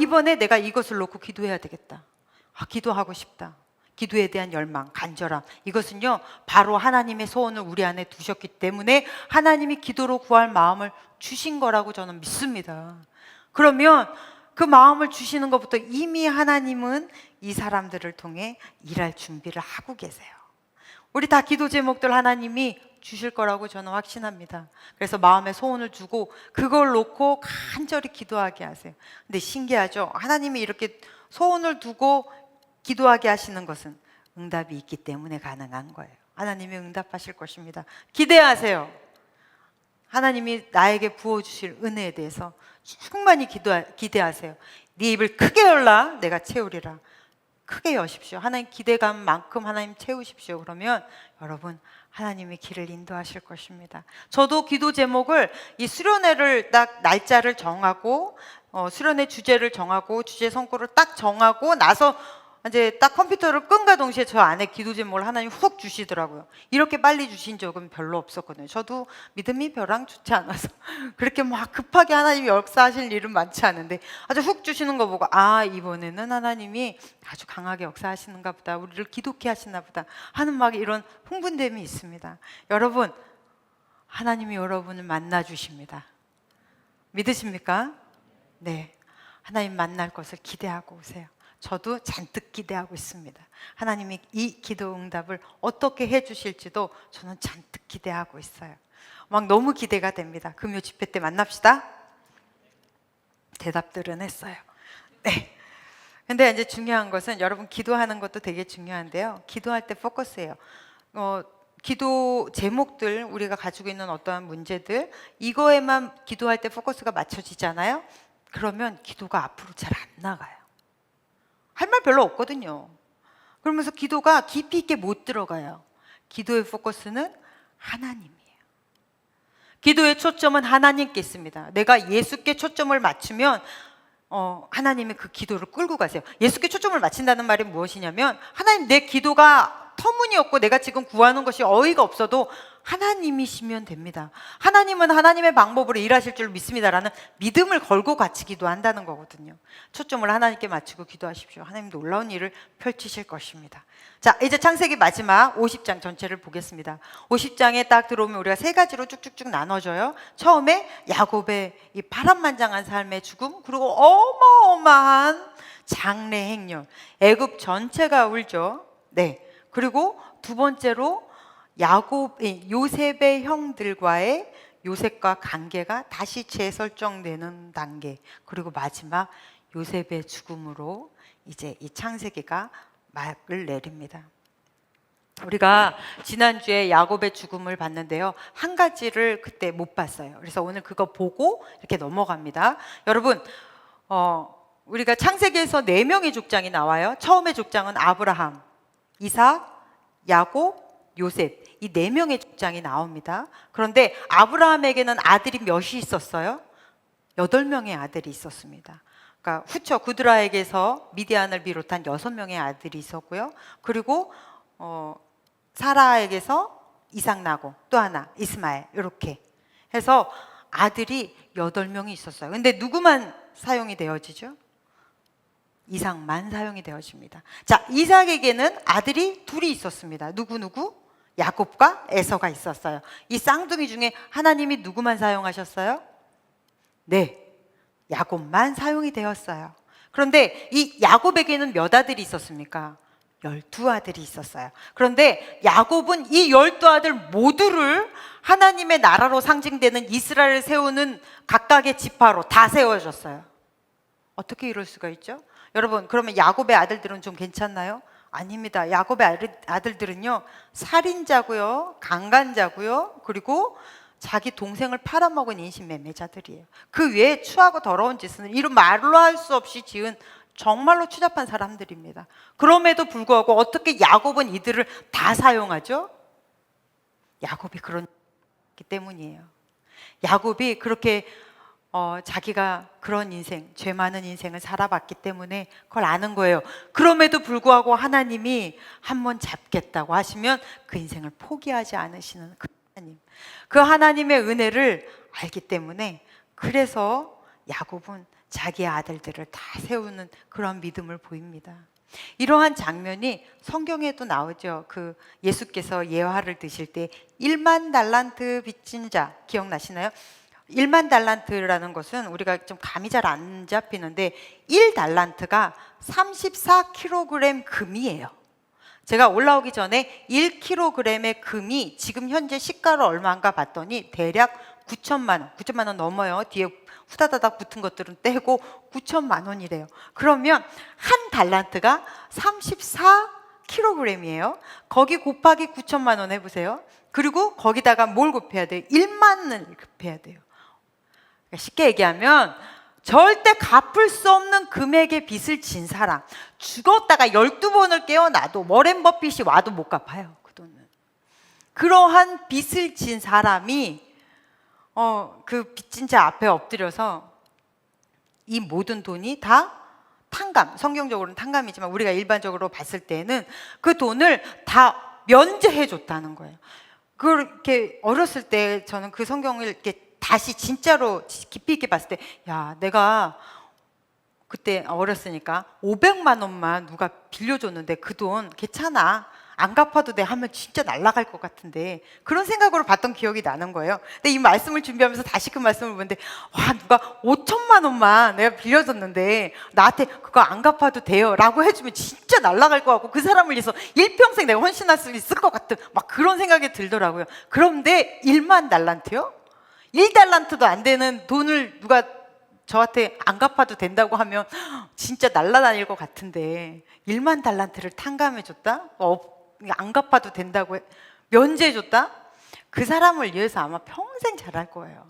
H: 이번에 내가 이것을 놓고 기도해야 되겠다. 기도하고 싶다. 기도에 대한 열망, 간절함, 이것은요 바로 하나님의 소원을 우리 안에 두셨기 때문에 하나님이 기도로 구할 마음을 주신 거라고 저는 믿습니다. 그러면 그 마음을 주시는 것부터 이미 하나님은 이 사람들을 통해 일할 준비를 하고 계세요. 우리 다 기도 제목들 하나님이 주실 거라고 저는 확신합니다. 그래서 마음에 소원을 두고 그걸 놓고 간절히 기도하게 하세요. 근데 신기하죠? 하나님이 이렇게 소원을 두고 기도하게 하시는 것은 응답이 있기 때문에 가능한 거예요. 하나님이 응답하실 것입니다. 기대하세요. 하나님이 나에게 부어주실 은혜에 대해서 충만히 기대하세요. 네 입을 크게 열라 내가 채우리라. 크게 여십시오. 하나님 기대감만큼 하나님 채우십시오. 그러면 여러분, 하나님의 길을 인도하실 것입니다. 저도 기도 제목을 이 수련회를 딱 날짜를 정하고 수련회 주제를 정하고 주제 선고를 딱 정하고 나서 이제 딱 컴퓨터를 끈과 동시에 저 안에 기도 제목을 하나님 훅 주시더라고요. 이렇게 빨리 주신 적은 별로 없었거든요. 저도 믿음이 벼랑 좋지 않아서 그렇게 막 급하게 하나님이 역사하실 일은 많지 않은데 아주 훅 주시는 거 보고 이번에는 하나님이 아주 강하게 역사하시는가 보다, 우리를 기독케 하시나 보다 하는 막 이런 흥분됨이 있습니다. 여러분, 하나님이 여러분을 만나 주십니다. 믿으십니까? 네, 하나님 만날 것을 기대하고 오세요. 저도 잔뜩 기대하고 있습니다. 하나님이 이 기도 응답을 어떻게 해주실지도 저는 잔뜩 기대하고 있어요. 막 너무 기대가 됩니다. 금요 집회 때 만납시다. 대답들은 했어요. 네. 근데 이제 중요한 것은 여러분, 기도하는 것도 되게 중요한데요. 기도할 때 포커스예요. 기도 제목들, 우리가 가지고 있는 어떠한 문제들, 이거에만 기도할 때 포커스가 맞춰지잖아요. 그러면 기도가 앞으로 잘 안 나가요. 할 말 별로 없거든요. 그러면서 기도가 깊이 있게 못 들어가요. 기도의 포커스는 하나님이에요. 기도의 초점은 하나님께 있습니다. 내가 예수께 초점을 맞추면 하나님이 그 기도를 끌고 가세요. 예수께 초점을 맞춘다는 말이 무엇이냐면 하나님, 내 기도가 터무니없고 내가 지금 구하는 것이 어이가 없어도 하나님이시면 됩니다. 하나님은 하나님의 방법으로 일하실 줄 믿습니다라는 믿음을 걸고 같이 기도한다는 거거든요. 초점을 하나님께 맞추고 기도하십시오. 하나님 놀라운 일을 펼치실 것입니다. 자, 이제 창세기 마지막 50장 전체를 보겠습니다. 50장에 딱 들어오면 우리가 세 가지로 쭉쭉쭉 나눠져요. 처음에 야곱의 이 파란만장한 삶의 죽음, 그리고 어마어마한 장래 행렬, 애굽 전체가 울죠. 네. 그리고 두 번째로 요셉의 형들과의 요셉과 관계가 다시 재설정되는 단계, 그리고 마지막 요셉의 죽음으로 이제 이 창세기가 막을 내립니다. 우리가 지난주에 야곱의 죽음을 봤는데요, 한 가지를 그때 못 봤어요. 그래서 오늘 그거 보고 이렇게 넘어갑니다. 여러분, 우리가 창세기에서 4명의 족장이 나와요. 처음의 족장은 아브라함, 이삭, 야곱, 요셉, 이 4명의 족장이 나옵니다. 그런데 아브라함에게는 아들이 몇이 있었어요? 8명의 아들이 있었습니다. 그러니까 후처 구드라에게서 미디안을 비롯한 6명의 아들이 있었고요. 그리고 사라에게서 이삭 나고 또 하나 이스마엘, 이렇게 해서 아들이 8명이 있었어요. 근데 누구만 사용이 되어지죠? 이삭만 사용이 되어집니다. 자, 이삭에게는 아들이 둘이 있었습니다. 누구? 야곱과 에서가 있었어요. 이 쌍둥이 중에 하나님이 누구만 사용하셨어요? 네, 야곱만 사용이 되었어요. 그런데 이 야곱에게는 몇 아들이 있었습니까? 12아들이 있었어요. 그런데 야곱은 이 12아들 모두를 하나님의 나라로 상징되는 이스라엘을 세우는 각각의 지파로 다 세워졌어요. 어떻게 이럴 수가 있죠? 여러분, 그러면 야곱의 아들들은 좀 괜찮나요? 아닙니다. 야곱의 아들들은요, 살인자고요, 강간자고요, 그리고 자기 동생을 팔아먹은 인신매매자들이에요. 그 외에 추하고 더러운 짓은 이런 말로 할 수 없이 지은 정말로 추잡한 사람들입니다. 그럼에도 불구하고 어떻게 야곱은 이들을 다 사용하죠? 야곱이 그렇기 때문이에요. 야곱이 그렇게 자기가 그런 인생, 죄 많은 인생을 살아봤기 때문에 그걸 아는 거예요. 그럼에도 불구하고 하나님이 한번 잡겠다고 하시면 그 인생을 포기하지 않으시는 그 하나님, 그 하나님의 은혜를 알기 때문에, 그래서 야곱은 자기의 아들들을 다 세우는 그런 믿음을 보입니다. 이러한 장면이 성경에도 나오죠. 그 예수께서 예화를 드실 때 1만 달란트 빚진 자 기억나시나요? 1만 달란트라는 것은 우리가 좀 감이 잘 안 잡히는데 1달란트가 34kg 금이에요. 제가 올라오기 전에 1kg의 금이 지금 현재 시가로 얼마인가 봤더니 대략 9천만 원 넘어요. 뒤에 후다다닥 붙은 것들은 떼고 9천만 원이래요. 그러면 한 달란트가 34kg이에요. 거기 곱하기 9천만 원 해보세요. 그리고 거기다가 뭘 곱해야 돼요? 1만을 곱해야 돼요. 쉽게 얘기하면 절대 갚을 수 없는 금액의 빚을 진 사람, 죽었다가 12번을 깨어나도 워렌 버핏이 와도 못 갚아요, 그 돈은. 그러한 빚을 진 사람이 그 빚진 자 앞에 엎드려서 이 모든 돈이 다 탕감, 성경적으로는 탕감이지만 우리가 일반적으로 봤을 때는 그 돈을 다 면제해 줬다는 거예요. 그렇게 어렸을 때 저는 그 성경을 이렇게 다시 진짜로 깊이 있게 봤을 때, 야, 내가 그때 어렸으니까 500만 원만 누가 빌려줬는데 그 돈 괜찮아, 안 갚아도 돼 하면 진짜 날아갈 것 같은데, 그런 생각으로 봤던 기억이 나는 거예요. 근데 이 말씀을 준비하면서 다시 그 말씀을 보는데, 와, 누가 5천만 원만 내가 빌려줬는데 나한테 그거 안 갚아도 돼요 라고 해주면 진짜 날아갈 것 같고, 그 사람을 위해서 일평생 내가 헌신할 수 있을 것 같은 막 그런 생각이 들더라고요. 그런데 1만 달란트요? 1달란트도 안 되는 돈을 누가 저한테 안 갚아도 된다고 하면 진짜 날아다닐 것 같은데, 1만 달란트를 탕감해줬다? 안 갚아도 된다고 면제해줬다? 그 사람을 위해서 아마 평생 잘할 거예요.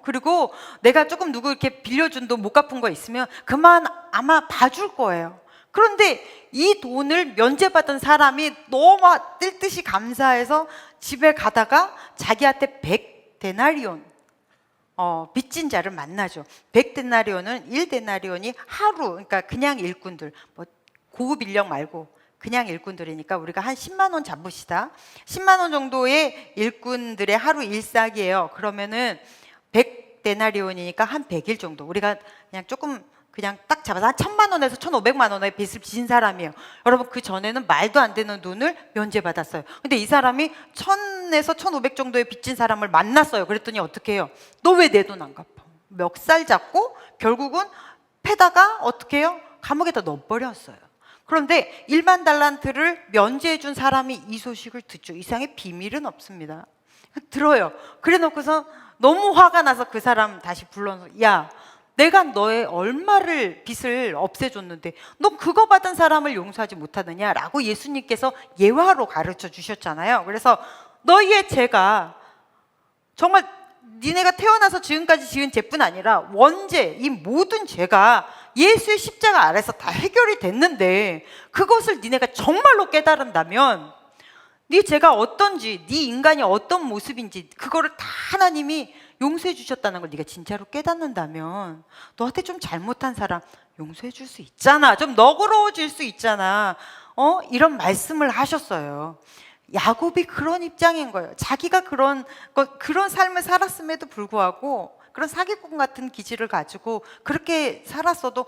H: 그리고 내가 조금 누구 이렇게 빌려준 돈 못 갚은 거 있으면 그만 아마 봐줄 거예요. 그런데 이 돈을 면제받은 사람이 너무 뜰 듯이 감사해서 집에 가다가 자기한테 100데나리온 빚진 자를 만나죠. 100데나리온은 1데나리온이 하루, 그러니까 그냥 일꾼들, 뭐 고급 인력 말고 그냥 일꾼들이니까 우리가 한 10만 원 잡읍시다. 10만 원 정도의 일꾼들의 하루 일삭이에요. 그러면은 100데나리온이니까 한 100일 정도. 우리가 그냥 조금 그냥 딱 잡아서 한 1,000만 원에서 1,500만 원의 빚을 진 사람이에요. 여러분, 그 전에는 말도 안 되는 돈을 면제받았어요. 근데 이 사람이 1,000에서 1,500 정도의 빚진 사람을 만났어요. 그랬더니 어떻게 해요? 너 왜 내 돈 안 갚아? 멱살 잡고 결국은 패다가 어떻게 해요? 감옥에다 넣어버렸어요. 그런데 1만 달란트를 면제해 준 사람이 이 소식을 듣죠. 이상의 비밀은 없습니다. 들어요. 그래 놓고서 너무 화가 나서 그 사람 다시 불러서, 야, 내가 너의 얼마를 빚을 없애줬는데 너 그거 받은 사람을 용서하지 못하느냐라고 예수님께서 예화로 가르쳐 주셨잖아요. 그래서 너희의 죄가 정말 니네가 태어나서 지금까지 지은 죄뿐 아니라 원죄, 이 모든 죄가 예수의 십자가 아래서 다 해결이 됐는데 그것을 니네가 정말로 깨달은다면 네 죄가 어떤지, 네 인간이 어떤 모습인지 그거를 다 하나님이 용서해 주셨다는 걸 네가 진짜로 깨닫는다면 너한테 좀 잘못한 사람 용서해 줄 수 있잖아. 좀 너그러워질 수 있잖아. 이런 말씀을 하셨어요. 야곱이 그런 입장인 거예요. 자기가 그런 삶을 살았음에도 불구하고 그런 사기꾼 같은 기질을 가지고 그렇게 살았어도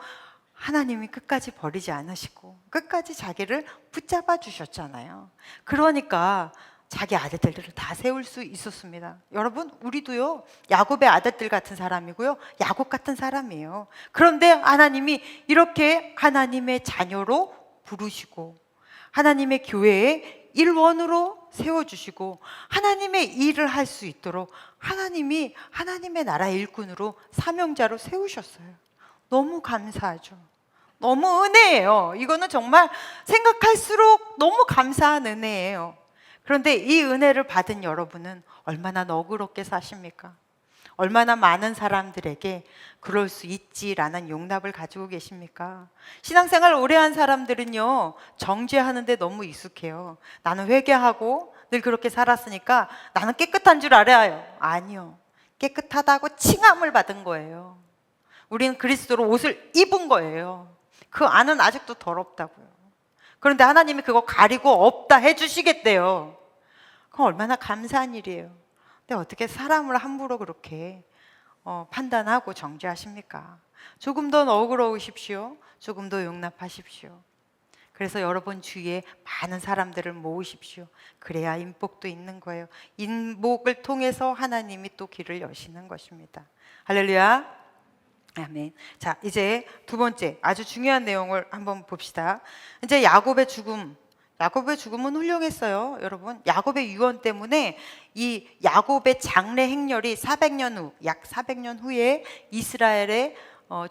H: 하나님이 끝까지 버리지 않으시고 끝까지 자기를 붙잡아 주셨잖아요. 그러니까 자기 아들들을 다 세울 수 있었습니다. 여러분, 우리도요, 야곱의 아들들 같은 사람이고요, 야곱 같은 사람이에요. 그런데 하나님이 이렇게 하나님의 자녀로 부르시고 하나님의 교회의 일원으로 세워주시고 하나님의 일을 할 수 있도록 하나님이 하나님의 나라의 일꾼으로 사명자로 세우셨어요. 너무 감사하죠. 너무 은혜예요. 이거는 정말 생각할수록 너무 감사한 은혜예요. 그런데 이 은혜를 받은 여러분은 얼마나 너그럽게 사십니까? 얼마나 많은 사람들에게 그럴 수 있지라는 용납을 가지고 계십니까? 신앙생활 오래 한 사람들은요, 정죄하는데 너무 익숙해요. 나는 회개하고 늘 그렇게 살았으니까 나는 깨끗한 줄 알아요. 아니요. 깨끗하다고 칭함을 받은 거예요. 우리는 그리스도로 옷을 입은 거예요. 그 안은 아직도 더럽다고요. 그런데 하나님이 그거 가리고 없다 해주시겠대요. 그건 얼마나 감사한 일이에요. 근데 어떻게 사람을 함부로 그렇게 판단하고 정죄하십니까? 조금 더 너그러우십시오. 조금 더 용납하십시오. 그래서 여러분 주위에 많은 사람들을 모으십시오. 그래야 인복도 있는 거예요. 인복을 통해서 하나님이 또 길을 여시는 것입니다. 할렐루야. 아멘. 자, 이제 두 번째 아주 중요한 내용을 한번 봅시다. 이제 야곱의 죽음은 훌륭했어요. 여러분, 야곱의 유언 때문에 이 야곱의 장래 행렬이 400년 후, 약 400년 후에 이스라엘의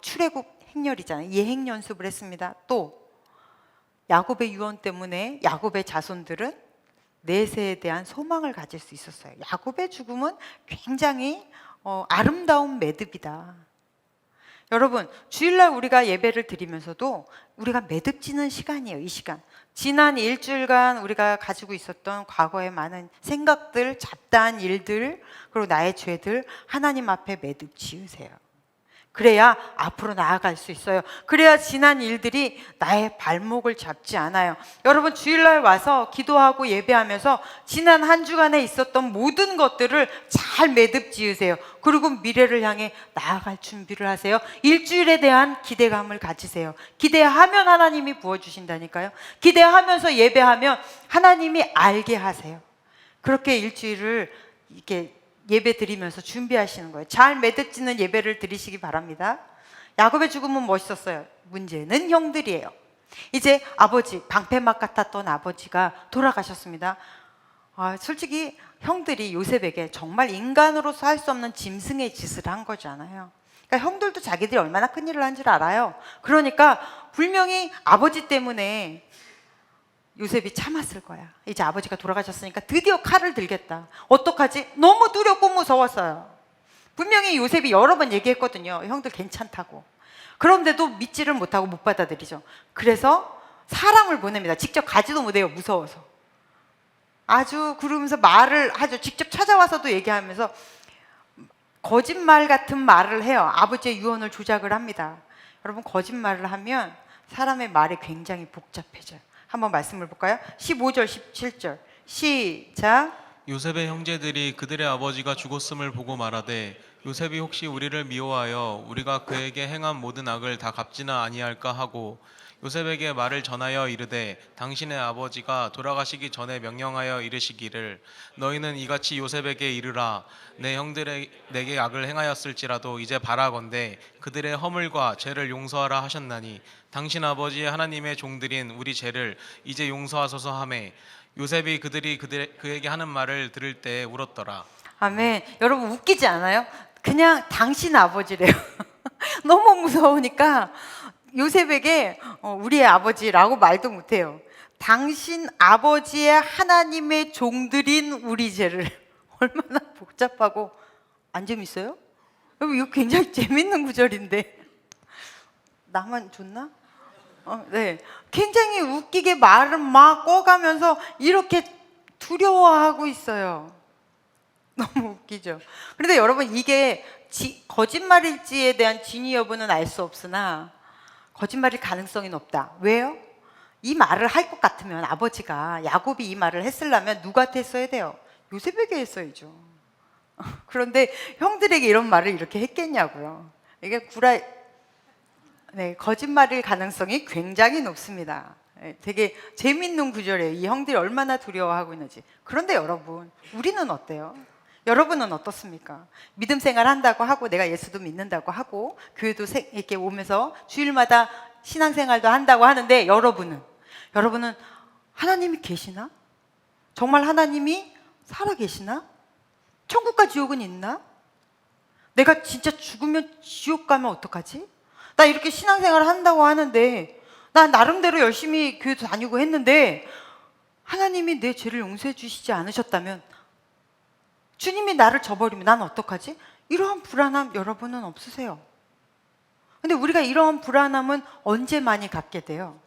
H: 출애굽 행렬이잖아요. 예행 연습을 했습니다. 또 야곱의 유언 때문에 야곱의 자손들은 내세에 대한 소망을 가질 수 있었어요. 야곱의 죽음은 굉장히 아름다운 매듭이다. 여러분, 주일날 우리가 예배를 드리면서도 우리가 매듭지는 시간이에요. 이 시간, 지난 일주일간 우리가 가지고 있었던 과거의 많은 생각들, 잡다한 일들, 그리고 나의 죄들 하나님 앞에 매듭 지으세요. 그래야 앞으로 나아갈 수 있어요. 그래야 지난 일들이 나의 발목을 잡지 않아요. 여러분, 주일날 와서 기도하고 예배하면서 지난 한 주간에 있었던 모든 것들을 잘 매듭 지으세요. 그리고 미래를 향해 나아갈 준비를 하세요. 일주일에 대한 기대감을 가지세요. 기대하면 하나님이 부어주신다니까요. 기대하면서 예배하면 하나님이 알게 하세요. 그렇게 일주일을 이렇게 예배 드리면서 준비하시는 거예요. 잘 매듭지는 예배를 드리시기 바랍니다. 야곱의 죽음은 멋있었어요. 문제는 형들이에요. 이제 아버지, 방패막 같았던 아버지가 돌아가셨습니다. 솔직히 형들이 요셉에게 정말 인간으로서 할 수 없는 짐승의 짓을 한 거잖아요. 그러니까 형들도 자기들이 얼마나 큰 일을 한 줄 알아요. 그러니까 분명히 아버지 때문에 요셉이 참았을 거야. 이제 아버지가 돌아가셨으니까 드디어 칼을 들겠다. 어떡하지? 너무 두렵고 무서웠어요. 분명히 요셉이 여러 번 얘기했거든요. 형들 괜찮다고. 그런데도 믿지를 못하고 못 받아들이죠. 그래서 사람을 보냅니다. 직접 가지도 못해요. 무서워서. 아주 그러면서 말을 하죠. 직접 찾아와서도 얘기하면서 거짓말 같은 말을 해요. 아버지의 유언을 조작을 합니다. 여러분, 거짓말을 하면 사람의 말이 굉장히 복잡해져요. 한번 말씀을 볼까요? 15절, 17절 시작.
E: 요셉의 형제들이 그들의 아버지가 죽었음을 보고 말하되 요셉이 혹시 우리를 미워하여 우리가 그에게 행한 모든 악을 다 갚지는 아니할까 하고 요셉에게 말을 전하여 이르되 당신의 아버지가 돌아가시기 전에 명령하여 이르시기를 너희는 이같이 요셉에게 이르라 내 형들이 내게 악을 행하였을지라도 이제 바라건대 그들의 허물과 죄를 용서하라 하셨나니 당신 아버지 하나님의 종들인 우리 죄를 이제 용서하소서 하매 요셉이 그에게 하는 말을 들을 때 울었더라.
H: 아멘. 여러분, 웃기지 않아요? 그냥 당신 아버지래요. 너무 무서우니까 요셉에게 우리의 아버지라고 말도 못해요. 당신 아버지의 하나님의 종들인 우리 죄를. 얼마나 복잡하고 안 재밌어요? 여러분, 이거 굉장히 재밌는 구절인데 나만 좋나? 네, 굉장히 웃기게 말을 막 꺼가면서 이렇게 두려워하고 있어요. 너무 웃기죠. 그런데 여러분, 이게 거짓말일지에 대한 진위 여부는 알 수 없으나 거짓말일 가능성이 높다. 왜요? 이 말을 할 것 같으면 아버지가 야곱이 이 말을 했으려면 누구한테 했어야 돼요? 요셉에게 했어야죠. 그런데 형들에게 이런 말을 이렇게 했겠냐고요. 이게 거짓말일 가능성이 굉장히 높습니다. 되게 재밌는 구절이에요. 이 형들이 얼마나 두려워하고 있는지. 그런데 여러분, 우리는 어때요? 여러분은 어떻습니까? 믿음 생활 한다고 하고 내가 예수도 믿는다고 하고 교회도 이렇게 오면서 주일마다 신앙생활도 한다고 하는데 여러분은 하나님이 계시나? 정말 하나님이 살아 계시나? 천국과 지옥은 있나? 내가 진짜 죽으면 지옥 가면 어떡하지? 나 이렇게 신앙생활을 한다고 하는데 나 나름대로 열심히 교회도 다니고 했는데 하나님이 내 죄를 용서해 주시지 않으셨다면 주님이 나를 저버리면 난 어떡하지? 이러한 불안함 여러분은 없으세요? 근데 우리가 이러한 불안함은 언제 많이 갖게 돼요?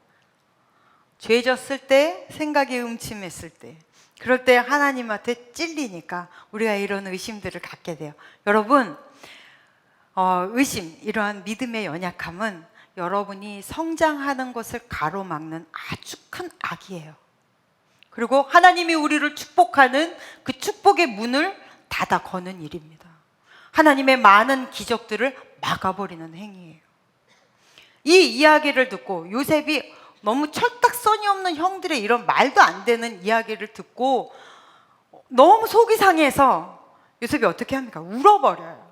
H: 죄 졌을 때, 생각이 음침했을 때, 그럴 때 하나님한테 찔리니까 우리가 이런 의심들을 갖게 돼요. 여러분, 의심, 이러한 믿음의 연약함은 여러분이 성장하는 것을 가로막는 아주 큰 악이에요. 그리고 하나님이 우리를 축복하는 그 축복의 문을 닫아 거는 일입니다. 하나님의 많은 기적들을 막아버리는 행위예요. 이 이야기를 듣고 요셉이 너무 철딱서니 없는 형들의 이런 말도 안 되는 이야기를 듣고 너무 속이 상해서 요셉이 어떻게 합니까? 울어버려요.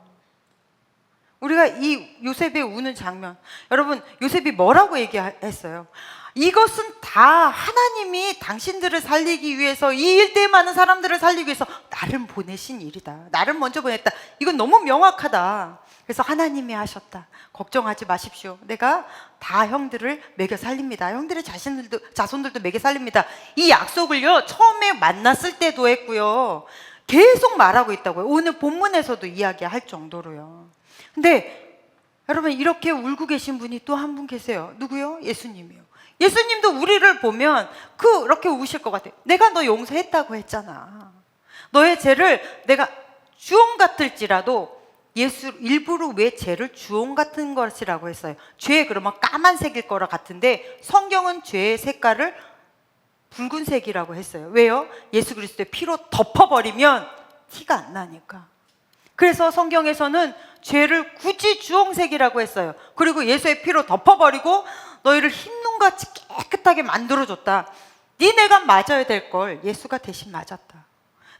H: 우리가 이 요셉의 우는 장면, 여러분, 요셉이 뭐라고 얘기했어요? 이것은 다 하나님이 당신들을 살리기 위해서, 이 일대에 많은 사람들을 살리기 위해서 나를 보내신 일이다. 나를 먼저 보냈다. 이건 너무 명확하다. 그래서 하나님이 하셨다. 걱정하지 마십시오. 내가 다 형들을 먹여 살립니다. 형들의 자손들도 먹여 살립니다. 이 약속을요, 처음에 만났을 때도 했고요. 계속 말하고 있다고요. 오늘 본문에서도 이야기할 정도로요. 근데 여러분, 이렇게 울고 계신 분이 또 한 분 계세요. 누구요? 예수님이요. 예수님도 우리를 보면 그렇게 우실 것 같아요. 내가 너 용서했다고 했잖아. 너의 죄를 내가 주홍 같을지라도 예수 일부러 왜 죄를 주홍 같은 것이라고 했어요? 죄 그러면 까만색일 거라 같은데 성경은 죄의 색깔을 붉은색이라고 했어요. 왜요? 예수 그리스도의 피로 덮어버리면 티가 안 나니까. 그래서 성경에서는 죄를 굳이 주홍색이라고 했어요. 그리고 예수의 피로 덮어버리고 너희를 흰눈같이 깨끗하게 만들어줬다. 니네가 맞아야 될 걸 예수가 대신 맞았다.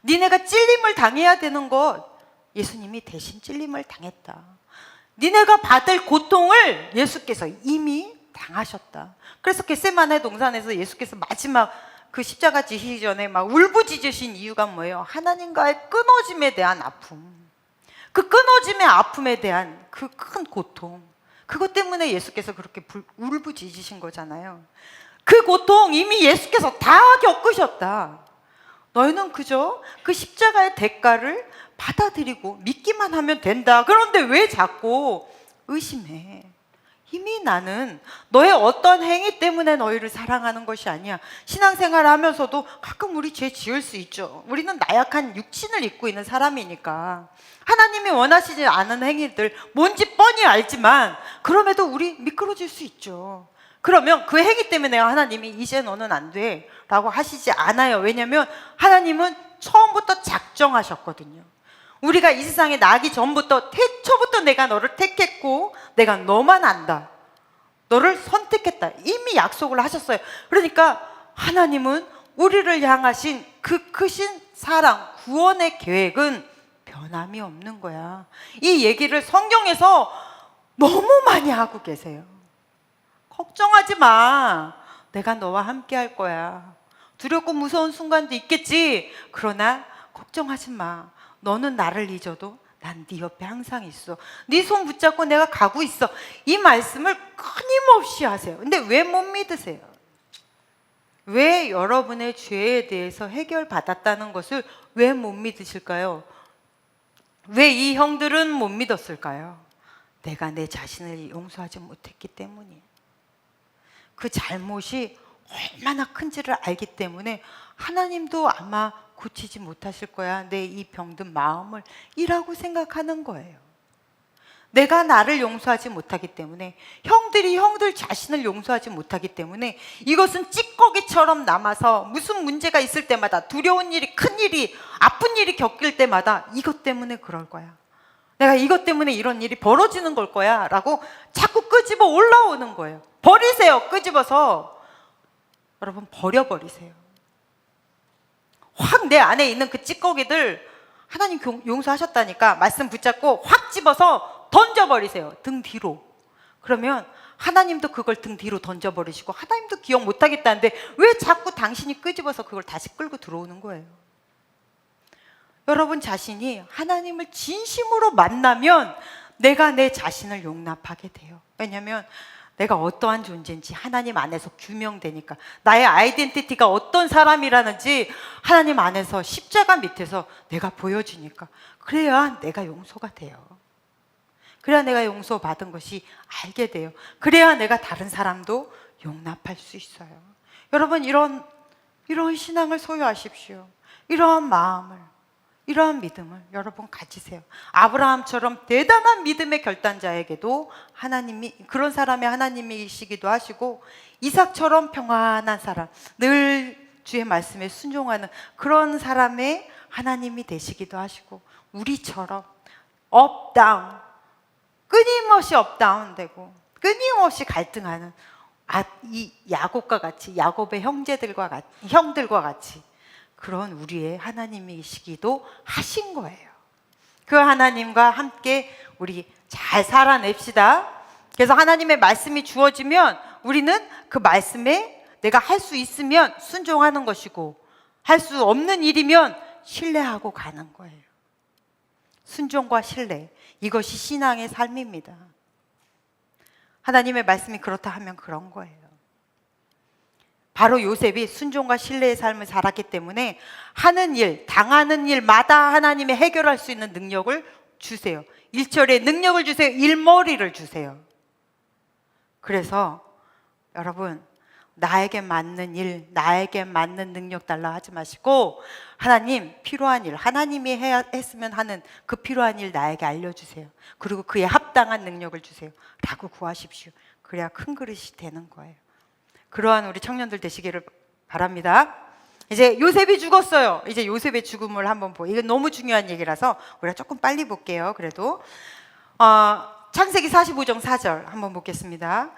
H: 니네가 찔림을 당해야 되는 것 예수님이 대신 찔림을 당했다. 니네가 받을 고통을 예수께서 이미 당하셨다. 그래서 겟세마네 동산에서 예수께서 마지막 그 십자가 지시기 전에 막 울부짖으신 이유가 뭐예요? 하나님과의 끊어짐에 대한 아픔. 그 끊어짐의 아픔에 대한 그 큰 고통, 그것 때문에 예수께서 그렇게 울부짖으신 거잖아요. 그 고통 이미 예수께서 다 겪으셨다. 너희는 그저 그 십자가의 대가를 받아들이고 믿기만 하면 된다. 그런데 왜 자꾸 의심해? 이미 나는 너의 어떤 행위 때문에 너희를 사랑하는 것이 아니야. 신앙생활을 하면서도 가끔 우리 죄 지을 수 있죠. 우리는 나약한 육신을 입고 있는 사람이니까 하나님이 원하시지 않은 행위들 뭔지 뻔히 알지만 그럼에도 우리 미끄러질 수 있죠. 그러면 그 행위 때문에 하나님이 이제 너는 안 돼 라고 하시지 않아요. 왜냐하면 하나님은 처음부터 작정하셨거든요. 우리가 이 세상에 나기 전부터 태초부터 내가 너를 택했고 내가 너만 안다, 너를 선택했다, 이미 약속을 하셨어요. 그러니까 하나님은 우리를 향하신 그 크신 사랑, 구원의 계획은 변함이 없는 거야. 이 얘기를 성경에서 너무 많이 하고 계세요. 걱정하지 마, 내가 너와 함께 할 거야. 두렵고 무서운 순간도 있겠지. 그러나 걱정하지 마, 너는 나를 잊어도 난 네 옆에 항상 있어. 네 손 붙잡고 내가 가고 있어. 이 말씀을 끊임없이 하세요. 근데 왜 못 믿으세요? 왜 여러분의 죄에 대해서 해결받았다는 것을 왜 못 믿으실까요? 왜 이 형들은 못 믿었을까요? 내가 내 자신을 용서하지 못했기 때문이에요. 그 잘못이 얼마나 큰지를 알기 때문에 하나님도 아마 고치지 못하실 거야, 내 이 병든 마음을 이라고 생각하는 거예요. 내가 나를 용서하지 못하기 때문에, 형들이 형들 자신을 용서하지 못하기 때문에 이것은 찌꺼기처럼 남아서 무슨 문제가 있을 때마다, 두려운 일이, 큰 일이, 아픈 일이 겪일 때마다 이것 때문에 그럴 거야, 내가 이것 때문에 이런 일이 벌어지는 걸 거야 라고 자꾸 끄집어 올라오는 거예요. 버리세요. 끄집어서 여러분 버려버리세요. 확 내 안에 있는 그 찌꺼기들 하나님 용서하셨다니까 말씀 붙잡고 확 집어서 던져버리세요. 등 뒤로. 그러면 하나님도 그걸 등 뒤로 던져버리시고 하나님도 기억 못하겠다는데 왜 자꾸 당신이 끄집어서 그걸 다시 끌고 들어오는 거예요? 여러분 자신이 하나님을 진심으로 만나면 내가 내 자신을 용납하게 돼요. 왜냐하면 내가 어떠한 존재인지 하나님 안에서 규명되니까, 나의 아이덴티티가 어떤 사람이라는지 하나님 안에서 십자가 밑에서 내가 보여주니까, 그래야 내가 용서가 돼요. 그래야 내가 용서받은 것이 알게 돼요. 그래야 내가 다른 사람도 용납할 수 있어요. 여러분 이런 신앙을 소유하십시오. 이러한 마음을, 이러한 믿음을 여러분 가지세요. 아브라함처럼 대단한 믿음의 결단자에게도 하나님이, 그런 사람이 하나님이시기도 하시고, 이삭처럼 평안한 사람, 늘 주의 말씀에 순종하는 그런 사람의 하나님이 되시기도 하시고, 우리처럼 업다운, 끊임없이 업다운 되고 끊임없이 갈등하는 이 야곱과 같이, 야곱의 형들과 같이 그런 우리의 하나님이시기도 하신 거예요. 그 하나님과 함께 우리 잘 살아냅시다. 그래서 하나님의 말씀이 주어지면 우리는 그 말씀에 내가 할 수 있으면 순종하는 것이고, 할 수 없는 일이면 신뢰하고 가는 거예요. 순종과 신뢰, 이것이 신앙의 삶입니다. 하나님의 말씀이 그렇다 하면 그런 거예요. 바로 요셉이 순종과 신뢰의 삶을 살았기 때문에 하는 일, 당하는 일마다 하나님이 해결할 수 있는 능력을 주세요. 1절에 능력을 주세요. 일머리를 주세요. 그래서 여러분, 나에게 맞는 일, 나에게 맞는 능력 달라 하지 마시고, 하나님 필요한 일, 하나님이 했으면 하는 그 필요한 일 나에게 알려주세요. 그리고 그에 합당한 능력을 주세요 라고 구하십시오. 그래야 큰 그릇이 되는 거예요. 그러한 우리 청년들 되시기를 바랍니다. 이제 요셉이 죽었어요. 이제 요셉의 죽음을 한번 이건 너무 중요한 얘기라서 우리가 조금 빨리 볼게요. 그래도 창세기 45장 4절 한번 보겠습니다.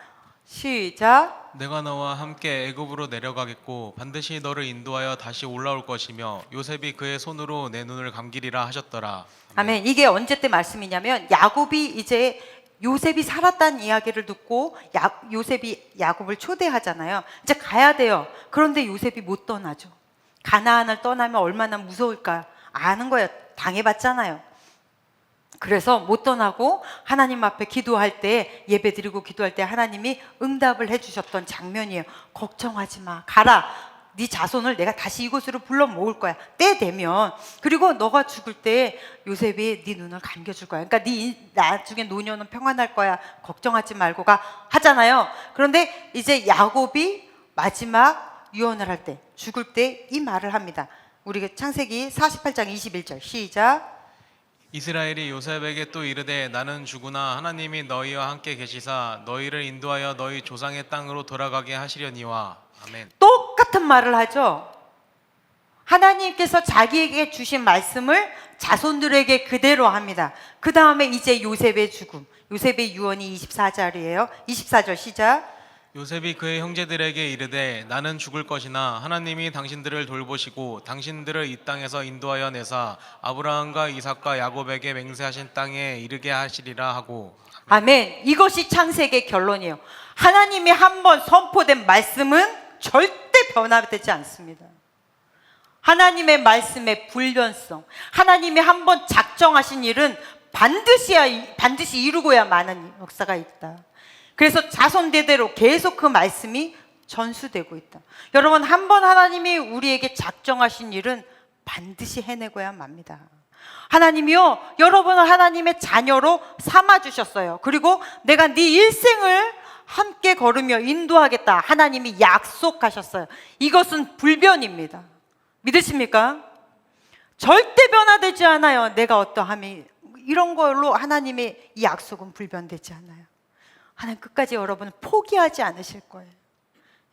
H: 시작.
E: 내가 너와 함께 애굽으로 내려가겠고 반드시 너를 인도하여 다시 올라올 것이며 요셉이 그의 손으로 내 눈을 감기리라 하셨더라.
H: 아멘. 이게 언제 때 말씀이냐면, 야곱이 이제 요셉이 살았다는 이야기를 듣고 요셉이 야곱을 초대하잖아요. 이제 가야 돼요. 그런데 요셉이 못 떠나죠. 가나안을 떠나면 얼마나 무서울까 아는 거예요. 당해봤잖아요. 그래서 못 떠나고 하나님 앞에 기도할 때, 예배 드리고 기도할 때 하나님이 응답을 해주셨던 장면이에요. 걱정하지 마, 가라. 네 자손을 내가 다시 이곳으로 불러 모을 거야. 때 되면. 그리고 너가 죽을 때 요셉이 네 눈을 감겨줄 거야. 그러니까 네 나중에 노년은 평안할 거야. 걱정하지 말고가 하잖아요. 그런데 이제 야곱이 마지막 유언을 할 때, 죽을 때 이 말을 합니다. 우리 창세기 48장 21절 시작.
E: 이스라엘이 요셉에게 또 이르되 나는 죽으나 하나님이 너희와 함께 계시사 너희를 인도하여 너희 조상의 땅으로 돌아가게 하시려니와. 아멘.
H: 똑같은 말을 하죠. 하나님께서 자기에게 주신 말씀을 자손들에게 그대로 합니다. 그 다음에 이제 요셉의 죽음, 요셉의 유언이 24절이에요. 24절 시작.
E: 요셉이 그의 형제들에게 이르되 나는 죽을 것이나 하나님이 당신들을 돌보시고 당신들을 이 땅에서 인도하여 내사 아브라함과 이삭과 야곱에게 맹세하신 땅에 이르게 하시리라 하고.
H: 아멘. 이것이 창세기의 결론이에요. 하나님이 한번 선포된 말씀은 절대 변화되지 않습니다. 하나님의 말씀의 불변성, 하나님이 한번 작정하신 일은 반드시 이루고야 마는 역사가 있다. 그래서 자손 대대로 계속 그 말씀이 전수되고 있다. 여러분, 한번 하나님이 우리에게 작정하신 일은 반드시 해내고야 맙니다. 하나님이요, 여러분을 하나님의 자녀로 삼아주셨어요. 그리고 내가 네 일생을 함께 걸으며 인도하겠다, 하나님이 약속하셨어요. 이것은 불변입니다. 믿으십니까? 절대 변화되지 않아요. 내가 어떠함이, 이런 걸로 하나님의 이 약속은 불변되지 않아요. 하나님 끝까지 여러분은 포기하지 않으실 거예요.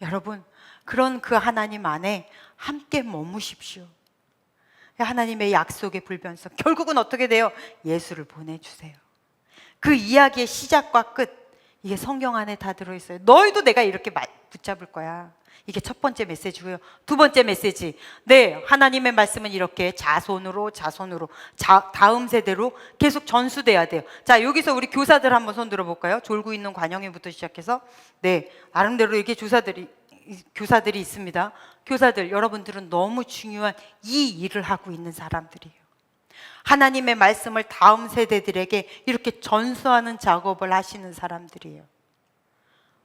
H: 여러분, 그런 그 하나님 안에 함께 머무십시오. 하나님의 약속의 불변성, 결국은 어떻게 돼요? 예수를 보내주세요. 그 이야기의 시작과 끝, 이게 성경 안에 다 들어있어요. 너희도 내가 이렇게 붙잡을 거야. 이게 첫 번째 메시지고요. 두 번째 메시지, 네, 하나님의 말씀은 이렇게 자손으로 다음 세대로 계속 전수돼야 돼요. 자, 여기서 우리 교사들 한번 손 들어볼까요? 졸고 있는 관영이부터 시작해서, 네, 나름대로 이렇게 교사들이 있습니다. 교사들, 여러분들은 너무 중요한 이 일을 하고 있는 사람들이에요. 하나님의 말씀을 다음 세대들에게 이렇게 전수하는 작업을 하시는 사람들이에요.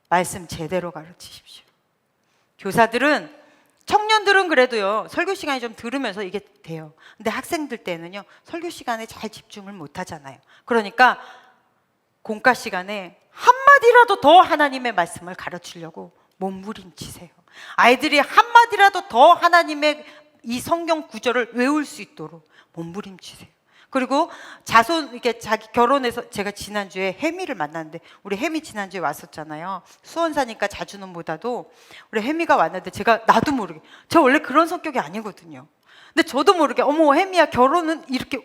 H: 말씀 제대로 가르치십시오. 교사들은, 청년들은 그래도요, 설교 시간에 좀 들으면서 이게 돼요. 근데 학생들 때는요, 설교 시간에 잘 집중을 못 하잖아요. 그러니까 공과 시간에 한마디라도 더 하나님의 말씀을 가르치려고 몸부림치세요. 아이들이 한마디라도 더 하나님의 이 성경 구절을 외울 수 있도록 몸부림치세요. 그리고 자손, 이렇게 자기 결혼해서, 제가 지난주에 혜미를 만났는데, 우리 혜미 지난주에 왔었잖아요. 수원 사니까 자주는 못와도 우리 혜미가 왔는데, 나도 모르게, 저 원래 그런 성격이 아니거든요. 근데 저도 모르게, 어머 혜미야 결혼은, 이렇게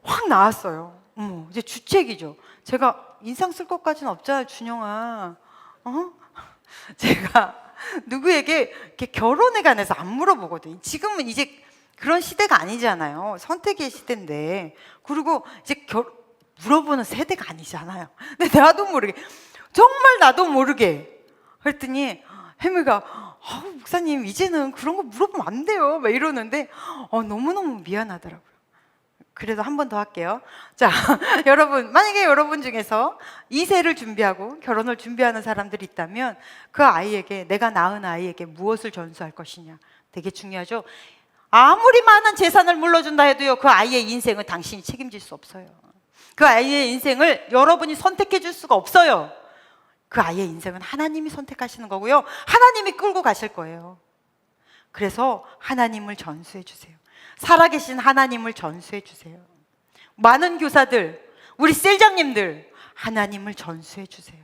H: 확 나왔어요. 어머, 이제 주책이죠. 제가 인상 쓸 것까지는 없잖아요, 준영아. 제가 누구에게 이렇게 결혼에 관해서 안 물어보거든요. 지금은 이제 그런 시대가 아니잖아요. 선택의 시대인데. 그리고 이제 물어보는 세대가 아니잖아요. 근데 정말 나도 모르게 그랬더니 혜미가, 목사님 이제는 그런 거 물어보면 안 돼요, 막 이러는데 너무너무 미안하더라고요. 그래도 한 번 더 할게요. 자, 여러분, 만약에 여러분 중에서 2세를 준비하고 결혼을 준비하는 사람들이 있다면, 그 아이에게, 내가 낳은 아이에게 무엇을 전수할 것이냐, 되게 중요하죠. 아무리 많은 재산을 물려준다 해도요, 그 아이의 인생은 당신이 책임질 수 없어요. 그 아이의 인생을 여러분이 선택해 줄 수가 없어요. 그 아이의 인생은 하나님이 선택하시는 거고요, 하나님이 끌고 가실 거예요. 그래서 하나님을 전수해 주세요. 살아계신 하나님을 전수해 주세요. 많은 교사들, 우리 셀장님들, 하나님을 전수해 주세요.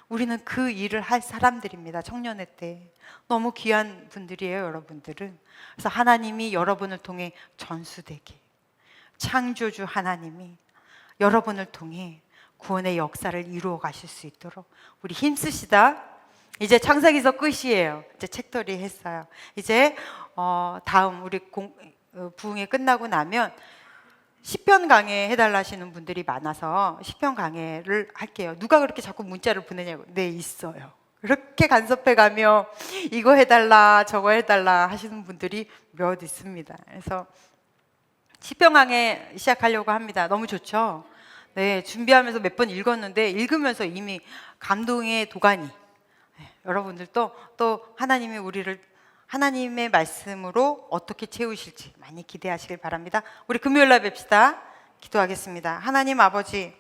H: 우리는 그 일을 할 사람들입니다. 청년회 때 너무 귀한 분들이에요, 여러분들은. 그래서 하나님이 여러분을 통해 전수되게, 창조주 하나님이 여러분을 통해 구원의 역사를 이루어 가실 수 있도록 우리 힘쓰시다. 이제 창세기서 끝이에요. 이제 책돌이 했어요. 이제 다음 우리 부흥회 끝나고 나면 시편 강해 해달라 하시는 분들이 많아서 시편 강해를 할게요. 누가 그렇게 자꾸 문자를 보내냐고. 네, 있어요. 그렇게 간섭해가며 이거 해달라 저거 해달라 하시는 분들이 몇 있습니다. 그래서 시편 강해 시작하려고 합니다. 너무 좋죠? 네, 준비하면서 몇 번 읽었는데, 읽으면서 이미 감동의 도가니, 여러분들도 또 하나님이 우리를 하나님의 말씀으로 어떻게 채우실지 많이 기대하시길 바랍니다. 우리 금요일 날 뵙시다. 기도하겠습니다. 하나님 아버지,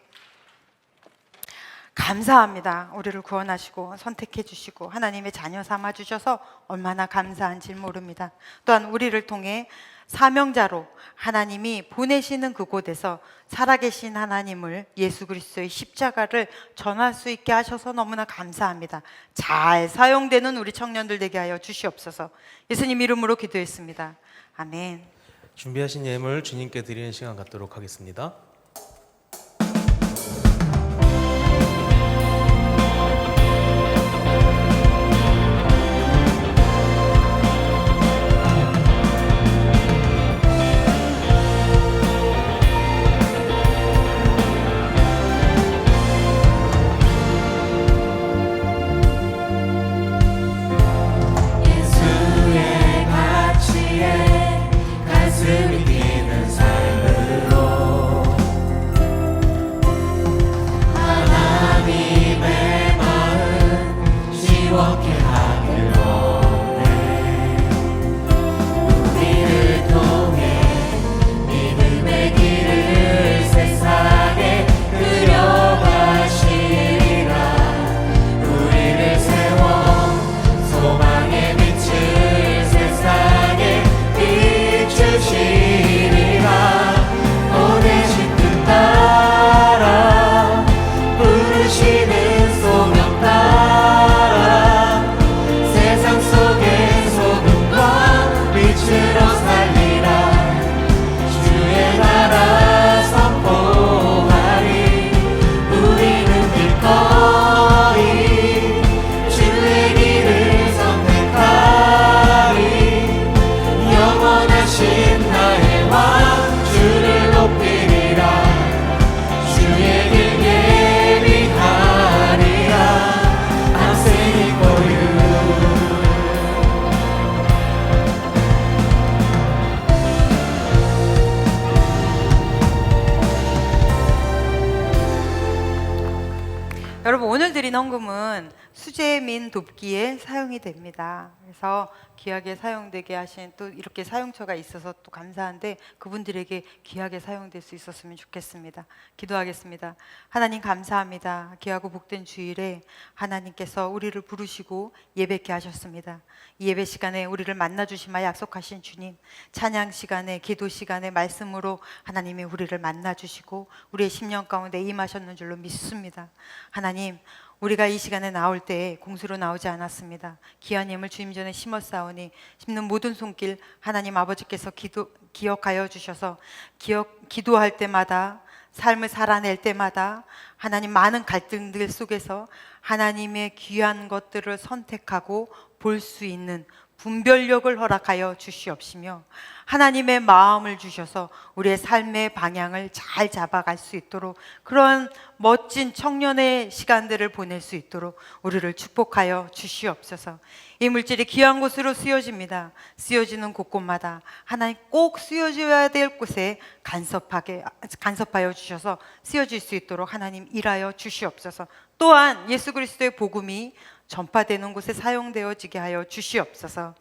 H: 감사합니다. 우리를 구원하시고 선택해 주시고 하나님의 자녀 삼아 주셔서 얼마나 감사한지 모릅니다. 또한 우리를 통해 사명자로 하나님이 보내시는 그곳에서 살아계신 하나님을, 예수 그리스도의 십자가를 전할 수 있게 하셔서 너무나 감사합니다. 잘 사용되는 우리 청년들 되게 하여 주시옵소서. 예수님 이름으로 기도했습니다. 아멘.
D: 준비하신 예물 주님께 드리는 시간 갖도록 하겠습니다.
H: 여러분, 오늘 드린 헌금은 수재민 돕기에 사용이 됩니다. 그래서 귀하게 사용되게 하신, 또 이렇게 사용처가 있어서 또 감사한데 그분들에게 귀하게 사용될 수 있었으면 좋겠습니다. 기도하겠습니다. 하나님 감사합니다. 귀하고 복된 주일에 하나님께서 우리를 부르시고 예배케 하셨습니다. 이 예배 시간에 우리를 만나주시마 약속하신 주님, 찬양 시간에, 기도 시간에 말씀으로 하나님이 우리를 만나주시고 우리의 심령 가운데 임하셨는 줄로 믿습니다. 하나님, 우리가 이 시간에 나올 때 공수로 나오지 않았습니다. 귀한 예물 주님 전에 심었사오니 심는 모든 손길 하나님 아버지께서 기억하여 주셔서 기도할 때마다, 삶을 살아낼 때마다 하나님 많은 갈등들 속에서 하나님의 귀한 것들을 선택하고 볼 수 있는 분별력을 허락하여 주시옵시며 하나님의 마음을 주셔서 우리의 삶의 방향을 잘 잡아갈 수 있도록, 그런 멋진 청년의 시간들을 보낼 수 있도록 우리를 축복하여 주시옵소서. 이 물질이 귀한 곳으로 쓰여집니다. 쓰여지는 곳곳마다 하나님 꼭 쓰여져야 될 곳에 간섭하여 주셔서 쓰여질 수 있도록 하나님 일하여 주시옵소서. 또한 예수 그리스도의 복음이 전파되는 곳에 사용되어지게 하여 주시옵소서.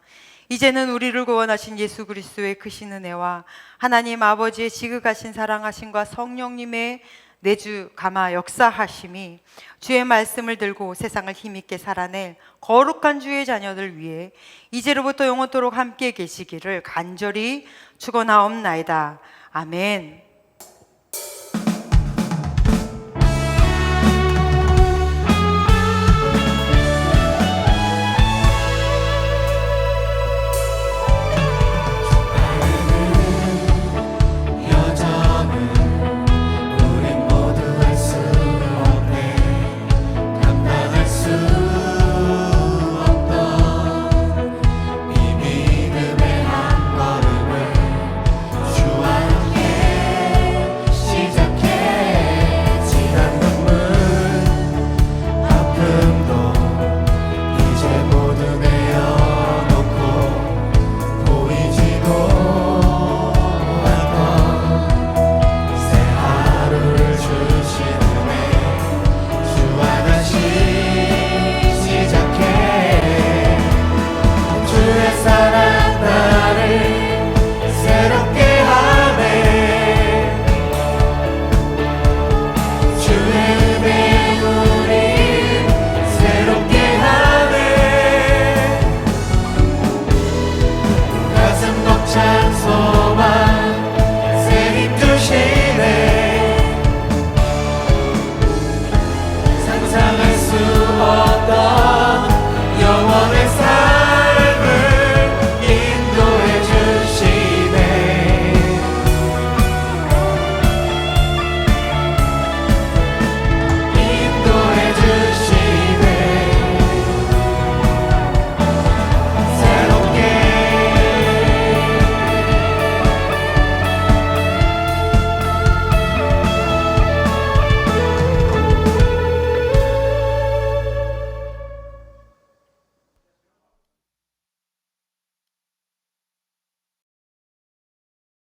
H: 이제는 우리를 구원하신 예수 그리스도의 크신 은혜와 하나님 아버지의 지극하신 사랑하심과 성령님의 내주 감화 역사하심이 주의 말씀을 들고 세상을 힘있게 살아낼 거룩한 주의 자녀들 위해 이제로부터 영원토록 함께 계시기를 간절히 축원하옵나이다. 아멘.